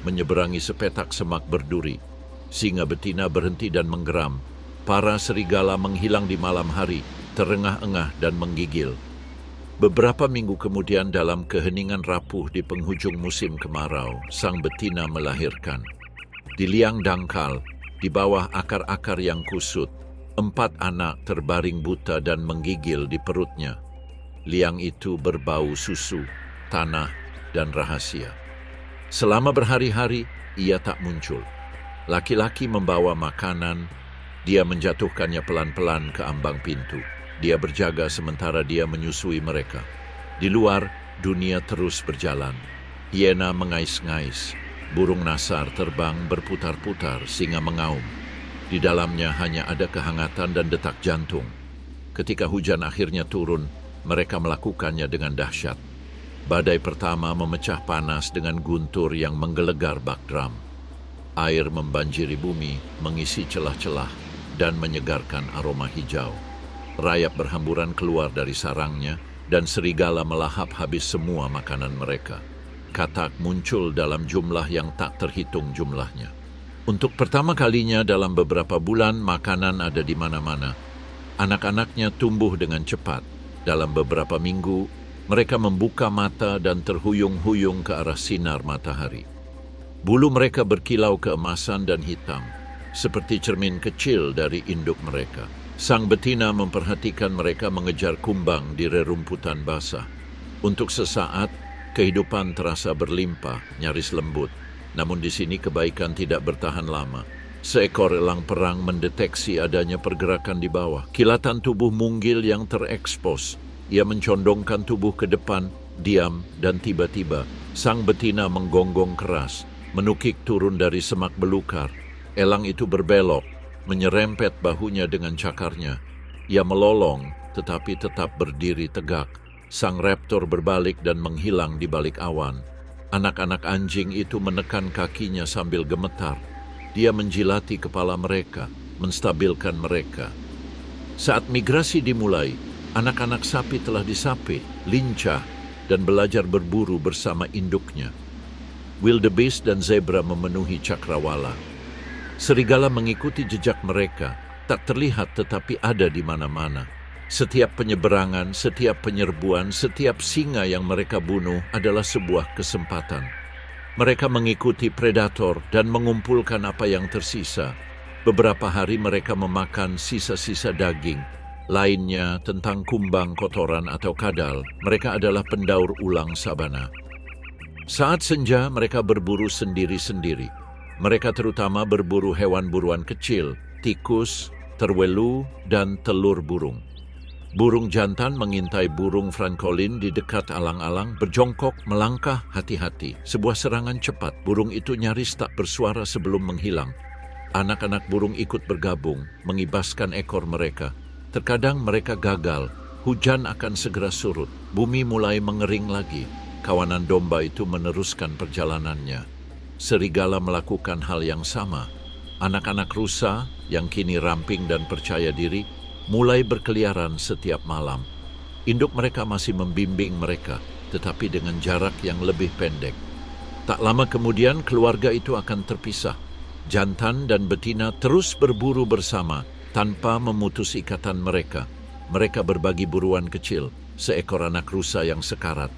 menyeberangi sepetak semak berduri. Singa betina berhenti dan menggeram. Para serigala menghilang di malam hari, terengah-engah dan menggigil. Beberapa minggu kemudian dalam keheningan rapuh di penghujung musim kemarau, sang betina melahirkan. Di liang dangkal, di bawah akar-akar yang kusut, 4 anak terbaring buta dan menggigil di perutnya. Liang itu berbau susu, tanah, dan rahasia. Selama berhari-hari, ia tak muncul. Laki-laki membawa makanan, dia menjatuhkannya pelan-pelan ke ambang pintu. Dia berjaga sementara dia menyusui mereka. Di luar, dunia terus berjalan. Hiena mengais-ngais, burung nasar terbang berputar-putar, singa mengaum. Di dalamnya hanya ada kehangatan dan detak jantung. Ketika hujan akhirnya turun, mereka melakukannya dengan dahsyat. Badai pertama memecah panas dengan guntur yang menggelegar bak drum. Air membanjiri bumi, mengisi celah-celah, dan menyegarkan aroma hijau. Rayap berhamburan keluar dari sarangnya, dan serigala melahap habis semua makanan mereka. Katak muncul dalam jumlah yang tak terhitung jumlahnya. Untuk pertama kalinya dalam beberapa bulan, makanan ada di mana-mana. Anak-anaknya tumbuh dengan cepat. Dalam beberapa minggu, mereka membuka mata dan terhuyung-huyung ke arah sinar matahari. Bulu mereka berkilau keemasan dan hitam, seperti cermin kecil dari induk mereka. Sang betina memperhatikan mereka mengejar kumbang di rerumputan basah. Untuk sesaat, kehidupan terasa berlimpah, nyaris lembut. Namun di sini kebaikan tidak bertahan lama. Seekor elang perang mendeteksi adanya pergerakan di bawah. Kilatan tubuh munggil yang terekspos. Ia mencondongkan tubuh ke depan, diam, dan tiba-tiba sang betina menggonggong keras, menukik turun dari semak belukar. Elang itu berbelok, menyerempet bahunya dengan cakarnya. Ia melolong, tetapi tetap berdiri tegak. Sang raptor berbalik dan menghilang di balik awan. Anak-anak anjing itu menekan kakinya sambil gemetar. Dia menjilati kepala mereka, menstabilkan mereka. Saat migrasi dimulai, anak-anak sapi telah disapi, lincah, dan belajar berburu bersama induknya. Wildebeest dan zebra memenuhi cakrawala. Serigala mengikuti jejak mereka, tak terlihat tetapi ada di mana-mana. Setiap penyeberangan, setiap penyerbuan, setiap singa yang mereka bunuh adalah sebuah kesempatan. Mereka mengikuti predator dan mengumpulkan apa yang tersisa. Beberapa hari mereka memakan sisa-sisa daging. Lainnya tentang kumbang, kotoran, atau kadal. Mereka adalah pendaur ulang sabana. Saat senja, mereka berburu sendiri-sendiri. Mereka terutama berburu hewan buruan kecil, tikus, terwelu, dan telur burung. Burung jantan mengintai burung francolin di dekat alang-alang, berjongkok, melangkah hati-hati. Sebuah serangan cepat, burung itu nyaris tak bersuara sebelum menghilang. Anak-anak burung ikut bergabung, mengibaskan ekor mereka. Terkadang mereka gagal, hujan akan segera surut, bumi mulai mengering lagi. Kawanan domba itu meneruskan perjalanannya. Serigala melakukan hal yang sama. Anak-anak rusa, yang kini ramping dan percaya diri, mulai berkeliaran setiap malam. Induk mereka masih membimbing mereka, tetapi dengan jarak yang lebih pendek. Tak lama kemudian keluarga itu akan terpisah. Jantan dan betina terus berburu bersama tanpa memutus ikatan mereka. Mereka berbagi buruan kecil, seekor anak rusa yang sekarat.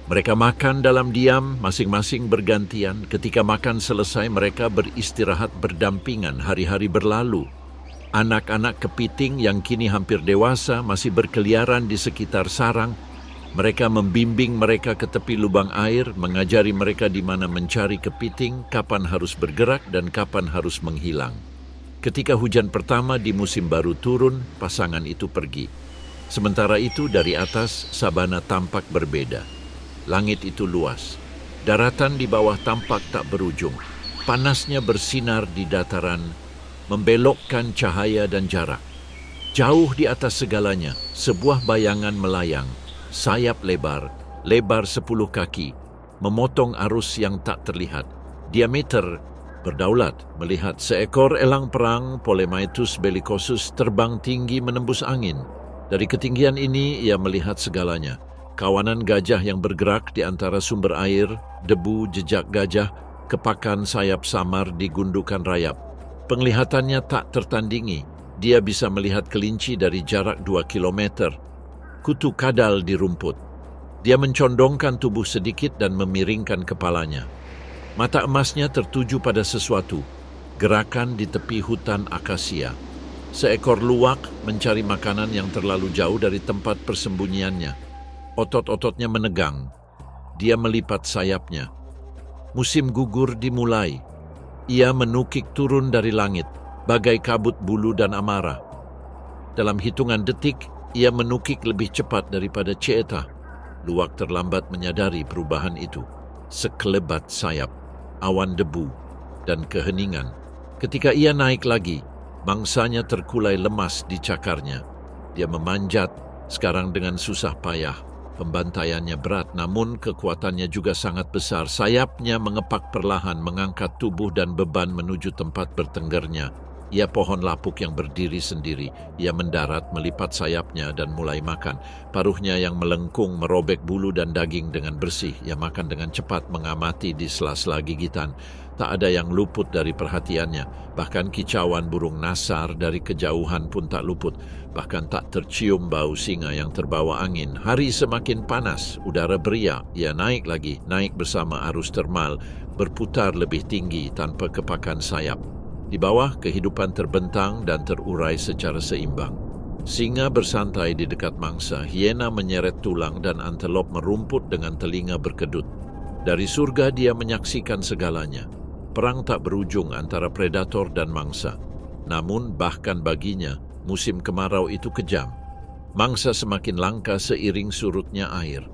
Mereka makan dalam diam, masing-masing bergantian. Ketika makan selesai, mereka beristirahat berdampingan. Hari-hari berlalu. Anak-anak kepiting yang kini hampir dewasa masih berkeliaran di sekitar sarang. Mereka membimbing mereka ke tepi lubang air, mengajari mereka di mana mencari kepiting, kapan harus bergerak, dan kapan harus menghilang. Ketika hujan pertama di musim baru turun, pasangan itu pergi. Sementara itu, dari atas, sabana tampak berbeda. Langit itu luas. Daratan di bawah tampak tak berujung. Panasnya bersinar di dataran, membelokkan cahaya dan jarak. Jauh di atas segalanya, sebuah bayangan melayang. Sayap lebar 10 kaki, memotong arus yang tak terlihat. Diameter berdaulat melihat seekor elang perang Polemaitus bellicosus terbang tinggi menembus angin. Dari ketinggian ini ia melihat segalanya. Kawanan gajah yang bergerak di antara sumber air, debu, jejak gajah, kepakan sayap samar di gundukan rayap. Penglihatannya tak tertandingi. Dia bisa melihat kelinci dari jarak 2 kilometer. Kutu kadal di rumput. Dia mencondongkan tubuh sedikit dan memiringkan kepalanya. Mata emasnya tertuju pada sesuatu, gerakan di tepi hutan akasia. Seekor luwak mencari makanan yang terlalu jauh dari tempat persembunyiannya. Otot-ototnya menegang. Dia melipat sayapnya. Musim gugur dimulai. Ia menukik turun dari langit, bagai kabut bulu dan amarah. Dalam hitungan detik, ia menukik lebih cepat daripada Ceeta. Luwak terlambat menyadari perubahan itu. Sekelebat sayap, awan debu, dan keheningan. Ketika ia naik lagi, mangsanya terkulai lemas di cakarnya. Dia memanjat, sekarang dengan susah payah. Pembantaiannya berat, namun kekuatannya juga sangat besar. Sayapnya mengepak perlahan, mengangkat tubuh dan beban menuju tempat bertenggernya. Ia pohon lapuk yang berdiri sendiri. Ia mendarat, melipat sayapnya dan mulai makan. Paruhnya yang melengkung merobek bulu dan daging dengan bersih. Ia makan dengan cepat, mengamati di sela-sela gigitan. Tak ada yang luput dari perhatiannya. Bahkan kicauan burung nasar dari kejauhan pun tak luput. Bahkan tak tercium bau singa yang terbawa angin. Hari semakin panas, udara beriak. Ia naik lagi, naik bersama arus termal, berputar lebih tinggi tanpa kepakan sayap. Di bawah, kehidupan terbentang dan terurai secara seimbang. Singa bersantai di dekat mangsa, hiena menyeret tulang dan antelop merumput dengan telinga berkedut. Dari surga dia menyaksikan segalanya. Perang tak berujung antara predator dan mangsa. Namun bahkan baginya, musim kemarau itu kejam. Mangsa semakin langka seiring surutnya air.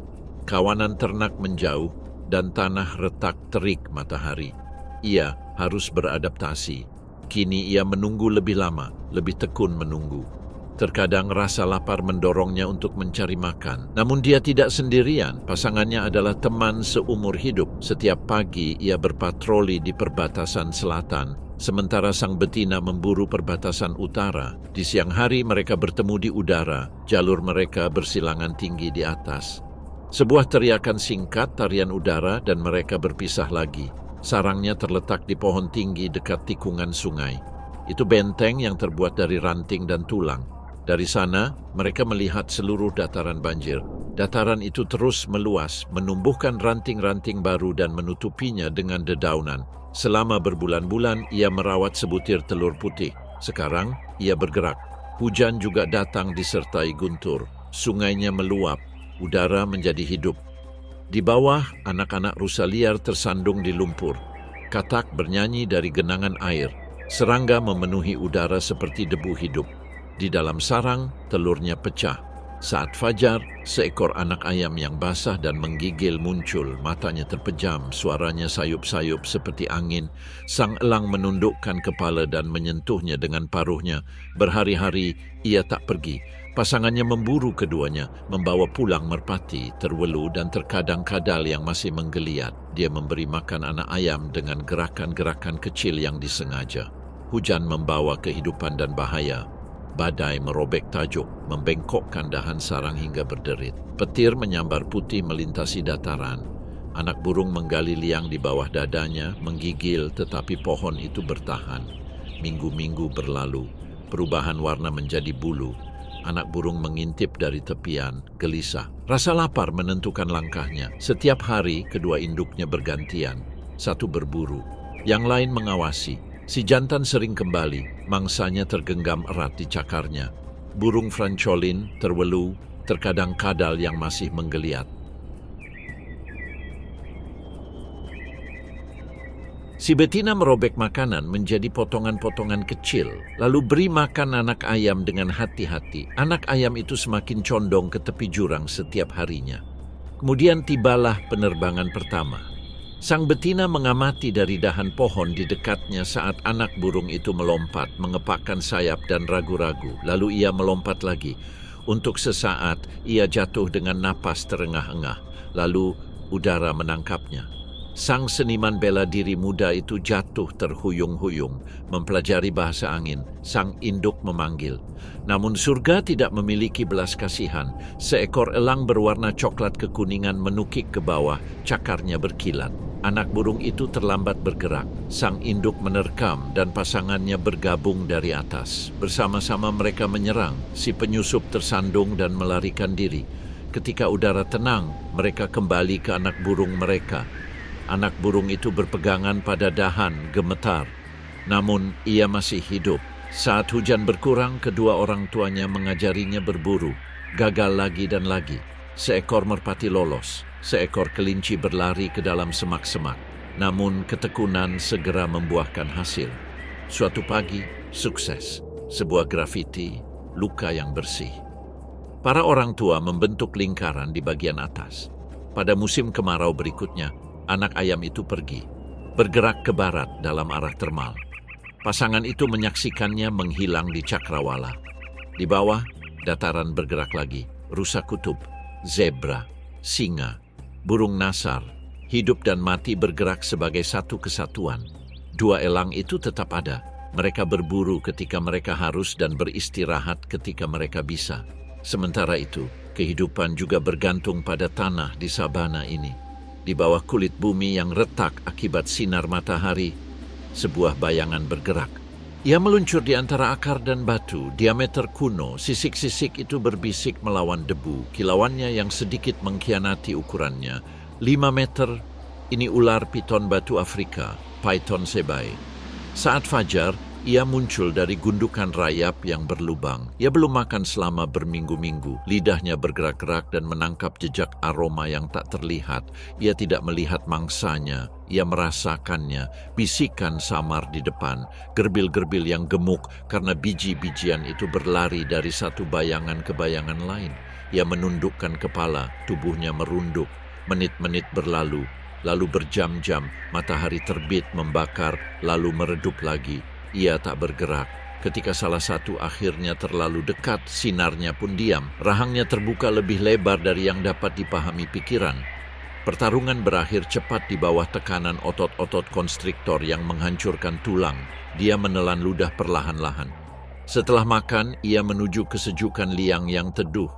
Kawanan ternak menjauh dan tanah retak terik matahari. Ia harus beradaptasi. Kini ia menunggu lebih lama, lebih tekun menunggu. Terkadang rasa lapar mendorongnya untuk mencari makan. Namun dia tidak sendirian, pasangannya adalah teman seumur hidup. Setiap pagi ia berpatroli di perbatasan selatan, sementara sang betina memburu perbatasan utara. Di siang hari mereka bertemu di udara, jalur mereka bersilangan tinggi di atas. Sebuah teriakan singkat, tarian udara, dan mereka berpisah lagi. Sarangnya terletak di pohon tinggi dekat tikungan sungai. Itu benteng yang terbuat dari ranting dan tulang. Dari sana, mereka melihat seluruh dataran banjir. Dataran itu terus meluas, menumbuhkan ranting-ranting baru dan menutupinya dengan dedaunan. Selama berbulan-bulan, ia merawat sebutir telur putih. Sekarang, ia bergerak. Hujan juga datang disertai guntur. Sungainya meluap, udara menjadi hidup. Di bawah, anak-anak rusa liar tersandung di lumpur. Katak bernyanyi dari genangan air. Serangga memenuhi udara seperti debu hidup. Di dalam sarang, telurnya pecah. Saat fajar, seekor anak ayam yang basah dan menggigil muncul. Matanya terpejam, suaranya sayup-sayup seperti angin. Sang elang menundukkan kepala dan menyentuhnya dengan paruhnya. Berhari-hari, ia tak pergi. Pasangannya memburu keduanya, membawa pulang merpati, terwelu dan terkadang kadal yang masih menggeliat. Dia memberi makan anak ayam dengan gerakan-gerakan kecil yang disengaja. Hujan membawa kehidupan dan bahaya. Badai merobek tajuk, membengkokkan dahan sarang hingga berderit. Petir menyambar putih melintasi dataran. Anak burung menggali liang di bawah dadanya, menggigil tetapi pohon itu bertahan. Minggu-minggu berlalu, perubahan warna menjadi bulu. Anak burung mengintip dari tepian, gelisah. Rasa lapar menentukan langkahnya. Setiap hari, kedua induknya bergantian. Satu berburu, yang lain mengawasi. Si jantan sering kembali, mangsanya tergenggam erat di cakarnya. Burung francolin, terwelu, terkadang kadal yang masih menggeliat. Si betina merobek makanan menjadi potongan-potongan kecil, lalu beri makan anak ayam dengan hati-hati. Anak ayam itu semakin condong ke tepi jurang setiap harinya. Kemudian tibalah penerbangan pertama. Sang betina mengamati dari dahan pohon di dekatnya saat anak burung itu melompat, mengepakkan sayap dan ragu-ragu. Lalu ia melompat lagi. Untuk sesaat, ia jatuh dengan napas terengah-engah. Lalu udara menangkapnya. Sang seniman bela diri muda itu jatuh terhuyung-huyung, mempelajari bahasa angin. Sang induk memanggil. Namun surga tidak memiliki belas kasihan. Seekor elang berwarna coklat kekuningan menukik ke bawah, cakarnya berkilat. Anak burung itu terlambat bergerak. Sang induk menerkam dan pasangannya bergabung dari atas. Bersama-sama mereka menyerang. Si penyusup tersandung dan melarikan diri. Ketika udara tenang, mereka kembali ke anak burung mereka. Anak burung itu berpegangan pada dahan, gemetar. Namun, ia masih hidup. Saat hujan berkurang, kedua orang tuanya mengajarinya berburu. Gagal lagi dan lagi. Seekor merpati lolos. Seekor kelinci berlari ke dalam semak-semak. Namun, ketekunan segera membuahkan hasil. Suatu pagi, sukses. Sebuah grafiti, luka yang bersih. Para orang tua membentuk lingkaran di bagian atas. Pada musim kemarau berikutnya, anak ayam itu pergi, bergerak ke barat dalam arah termal. Pasangan itu menyaksikannya menghilang di cakrawala. Di bawah, dataran bergerak lagi, rusa kutub, zebra, singa, burung nasar, hidup dan mati bergerak sebagai satu kesatuan. Dua elang itu tetap ada. Mereka berburu ketika mereka harus dan beristirahat ketika mereka bisa. Sementara itu, kehidupan juga bergantung pada tanah di sabana ini. Di bawah kulit bumi yang retak akibat sinar matahari, sebuah bayangan bergerak. Ia meluncur di antara akar dan batu, diameter kuno, sisik-sisik itu berbisik melawan debu, kilauannya yang sedikit mengkhianati ukurannya. 5 meter, ini ular piton batu Afrika, Python sebae. Saat fajar, ia muncul dari gundukan rayap yang berlubang. Ia belum makan selama berminggu-minggu. Lidahnya bergerak-gerak dan menangkap jejak aroma yang tak terlihat. Ia tidak melihat mangsanya. Ia merasakannya. Bisikan samar di depan. Gerbil-gerbil yang gemuk karena biji-bijian itu berlari dari satu bayangan ke bayangan lain. Ia menundukkan kepala. Tubuhnya merunduk. Menit-menit berlalu. Lalu berjam-jam. Matahari terbit membakar. Lalu meredup lagi. Ia tak bergerak. Ketika salah satu akhirnya terlalu dekat, sinarnya pun diam. Rahangnya terbuka lebih lebar dari yang dapat dipahami pikiran. Pertarungan berakhir cepat di bawah tekanan otot-otot konstriktor yang menghancurkan tulang. Dia menelan ludah perlahan-lahan. Setelah makan, ia menuju kesejukan liang yang teduh.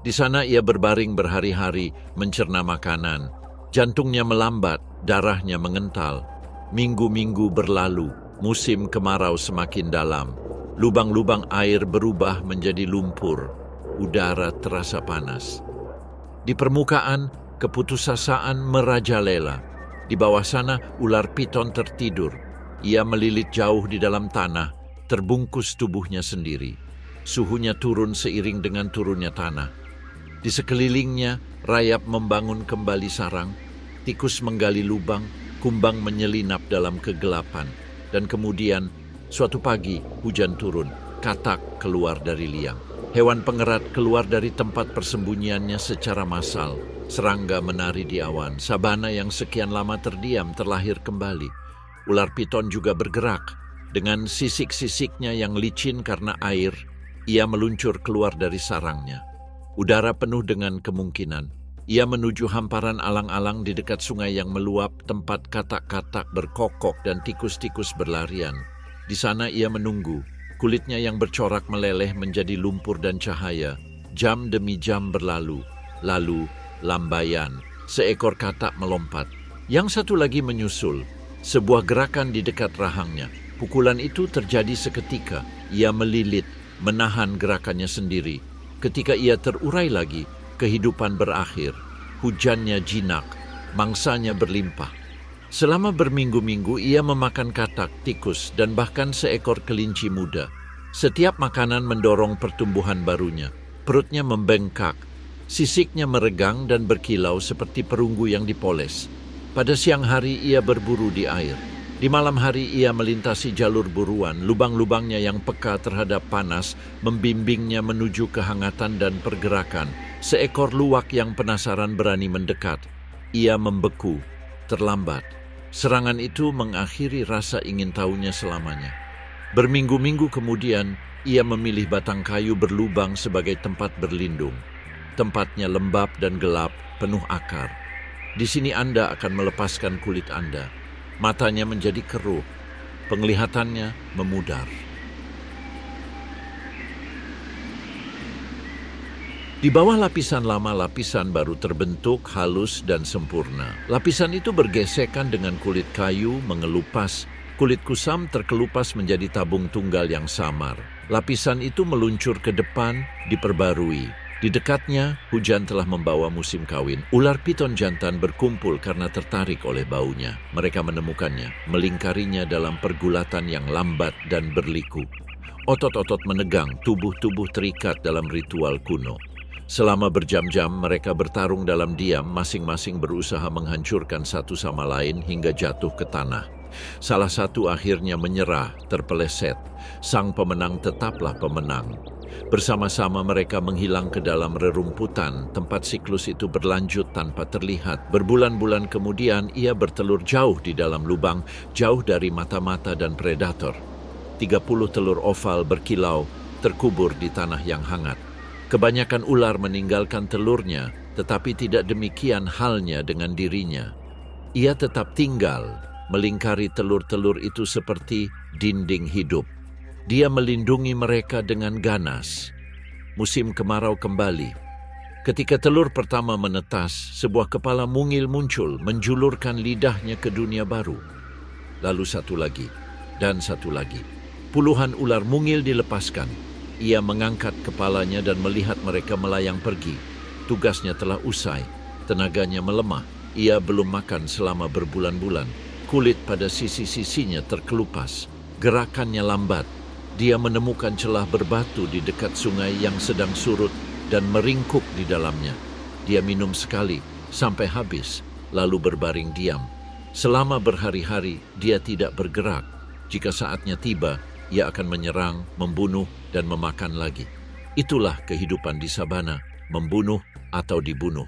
Di sana ia berbaring berhari-hari, mencerna makanan. Jantungnya melambat, darahnya mengental. Minggu-minggu berlalu. Musim kemarau semakin dalam. Lubang-lubang air berubah menjadi lumpur. Udara terasa panas. Di permukaan, keputusasaan merajalela. Di bawah sana, ular piton tertidur. Ia melilit jauh di dalam tanah, terbungkus tubuhnya sendiri. Suhunya turun seiring dengan turunnya tanah. Di sekelilingnya, rayap membangun kembali sarang. Tikus menggali lubang, kumbang menyelinap dalam kegelapan. Dan kemudian, suatu pagi, hujan turun, katak keluar dari liang. Hewan pengerat keluar dari tempat persembunyiannya secara massal. Serangga menari di awan, sabana yang sekian lama terdiam terlahir kembali. Ular piton juga bergerak. Dengan sisik-sisiknya yang licin karena air, ia meluncur keluar dari sarangnya. Udara penuh dengan kemungkinan. Ia menuju hamparan alang-alang di dekat sungai yang meluap, tempat katak-katak berkokok dan tikus-tikus berlarian. Di sana ia menunggu. Kulitnya yang bercorak meleleh menjadi lumpur dan cahaya. Jam demi jam berlalu. Lalu, lambaian. Seekor katak melompat. Yang satu lagi menyusul. Sebuah gerakan di dekat rahangnya. Pukulan itu terjadi seketika. Ia melilit, menahan gerakannya sendiri. Ketika ia terurai lagi, kehidupan berakhir, hujannya jinak, mangsanya berlimpah. Selama berminggu-minggu ia memakan katak, tikus, dan bahkan seekor kelinci muda. Setiap makanan mendorong pertumbuhan barunya. Perutnya membengkak, sisiknya meregang dan berkilau seperti perunggu yang dipoles. Pada siang hari ia berburu di air. Di malam hari ia melintasi jalur buruan, lubang-lubangnya yang peka terhadap panas, membimbingnya menuju kehangatan dan pergerakan. Seekor luwak yang penasaran berani mendekat. Ia membeku, terlambat. Serangan itu mengakhiri rasa ingin tahunya selamanya. Berminggu-minggu kemudian, ia memilih batang kayu berlubang sebagai tempat berlindung. Tempatnya lembab dan gelap, penuh akar. Di sini Anda akan melepaskan kulit Anda. Matanya menjadi keruh, penglihatannya memudar. Di bawah lapisan lama, lapisan baru terbentuk, halus dan sempurna. Lapisan itu bergesekan dengan kulit kayu, mengelupas. Kulit kusam terkelupas menjadi tabung tunggal yang samar. Lapisan itu meluncur ke depan, diperbarui. Di dekatnya, hujan telah membawa musim kawin. Ular piton jantan berkumpul karena tertarik oleh baunya. Mereka menemukannya, melingkarinya dalam pergulatan yang lambat dan berliku. Otot-otot menegang, tubuh-tubuh terikat dalam ritual kuno. Selama berjam-jam, mereka bertarung dalam diam, masing-masing berusaha menghancurkan satu sama lain hingga jatuh ke tanah. Salah satu akhirnya menyerah, terpeleset. Sang pemenang tetaplah pemenang. Bersama-sama mereka menghilang ke dalam rerumputan, tempat siklus itu berlanjut tanpa terlihat. Berbulan-bulan kemudian, ia bertelur jauh di dalam lubang, jauh dari mata-mata dan predator. 30 telur oval berkilau, terkubur di tanah yang hangat. Kebanyakan ular meninggalkan telurnya, tetapi tidak demikian halnya dengan dirinya. Ia tetap tinggal, melingkari telur-telur itu seperti dinding hidup. Dia melindungi mereka dengan ganas. Musim kemarau kembali. Ketika telur pertama menetas, sebuah kepala mungil muncul, menjulurkan lidahnya ke dunia baru. Lalu satu lagi, dan satu lagi. Puluhan ular mungil dilepaskan. Ia mengangkat kepalanya dan melihat mereka melayang pergi. Tugasnya telah usai. Tenaganya melemah. Ia belum makan selama berbulan-bulan. Kulit pada sisi-sisinya terkelupas. Gerakannya lambat. Dia menemukan celah berbatu di dekat sungai yang sedang surut dan meringkuk di dalamnya. Dia minum sekali sampai habis, lalu berbaring diam. Selama berhari-hari, dia tidak bergerak. Jika saatnya tiba, ia akan menyerang, membunuh, dan memakan lagi. Itulah kehidupan di sabana, membunuh atau dibunuh.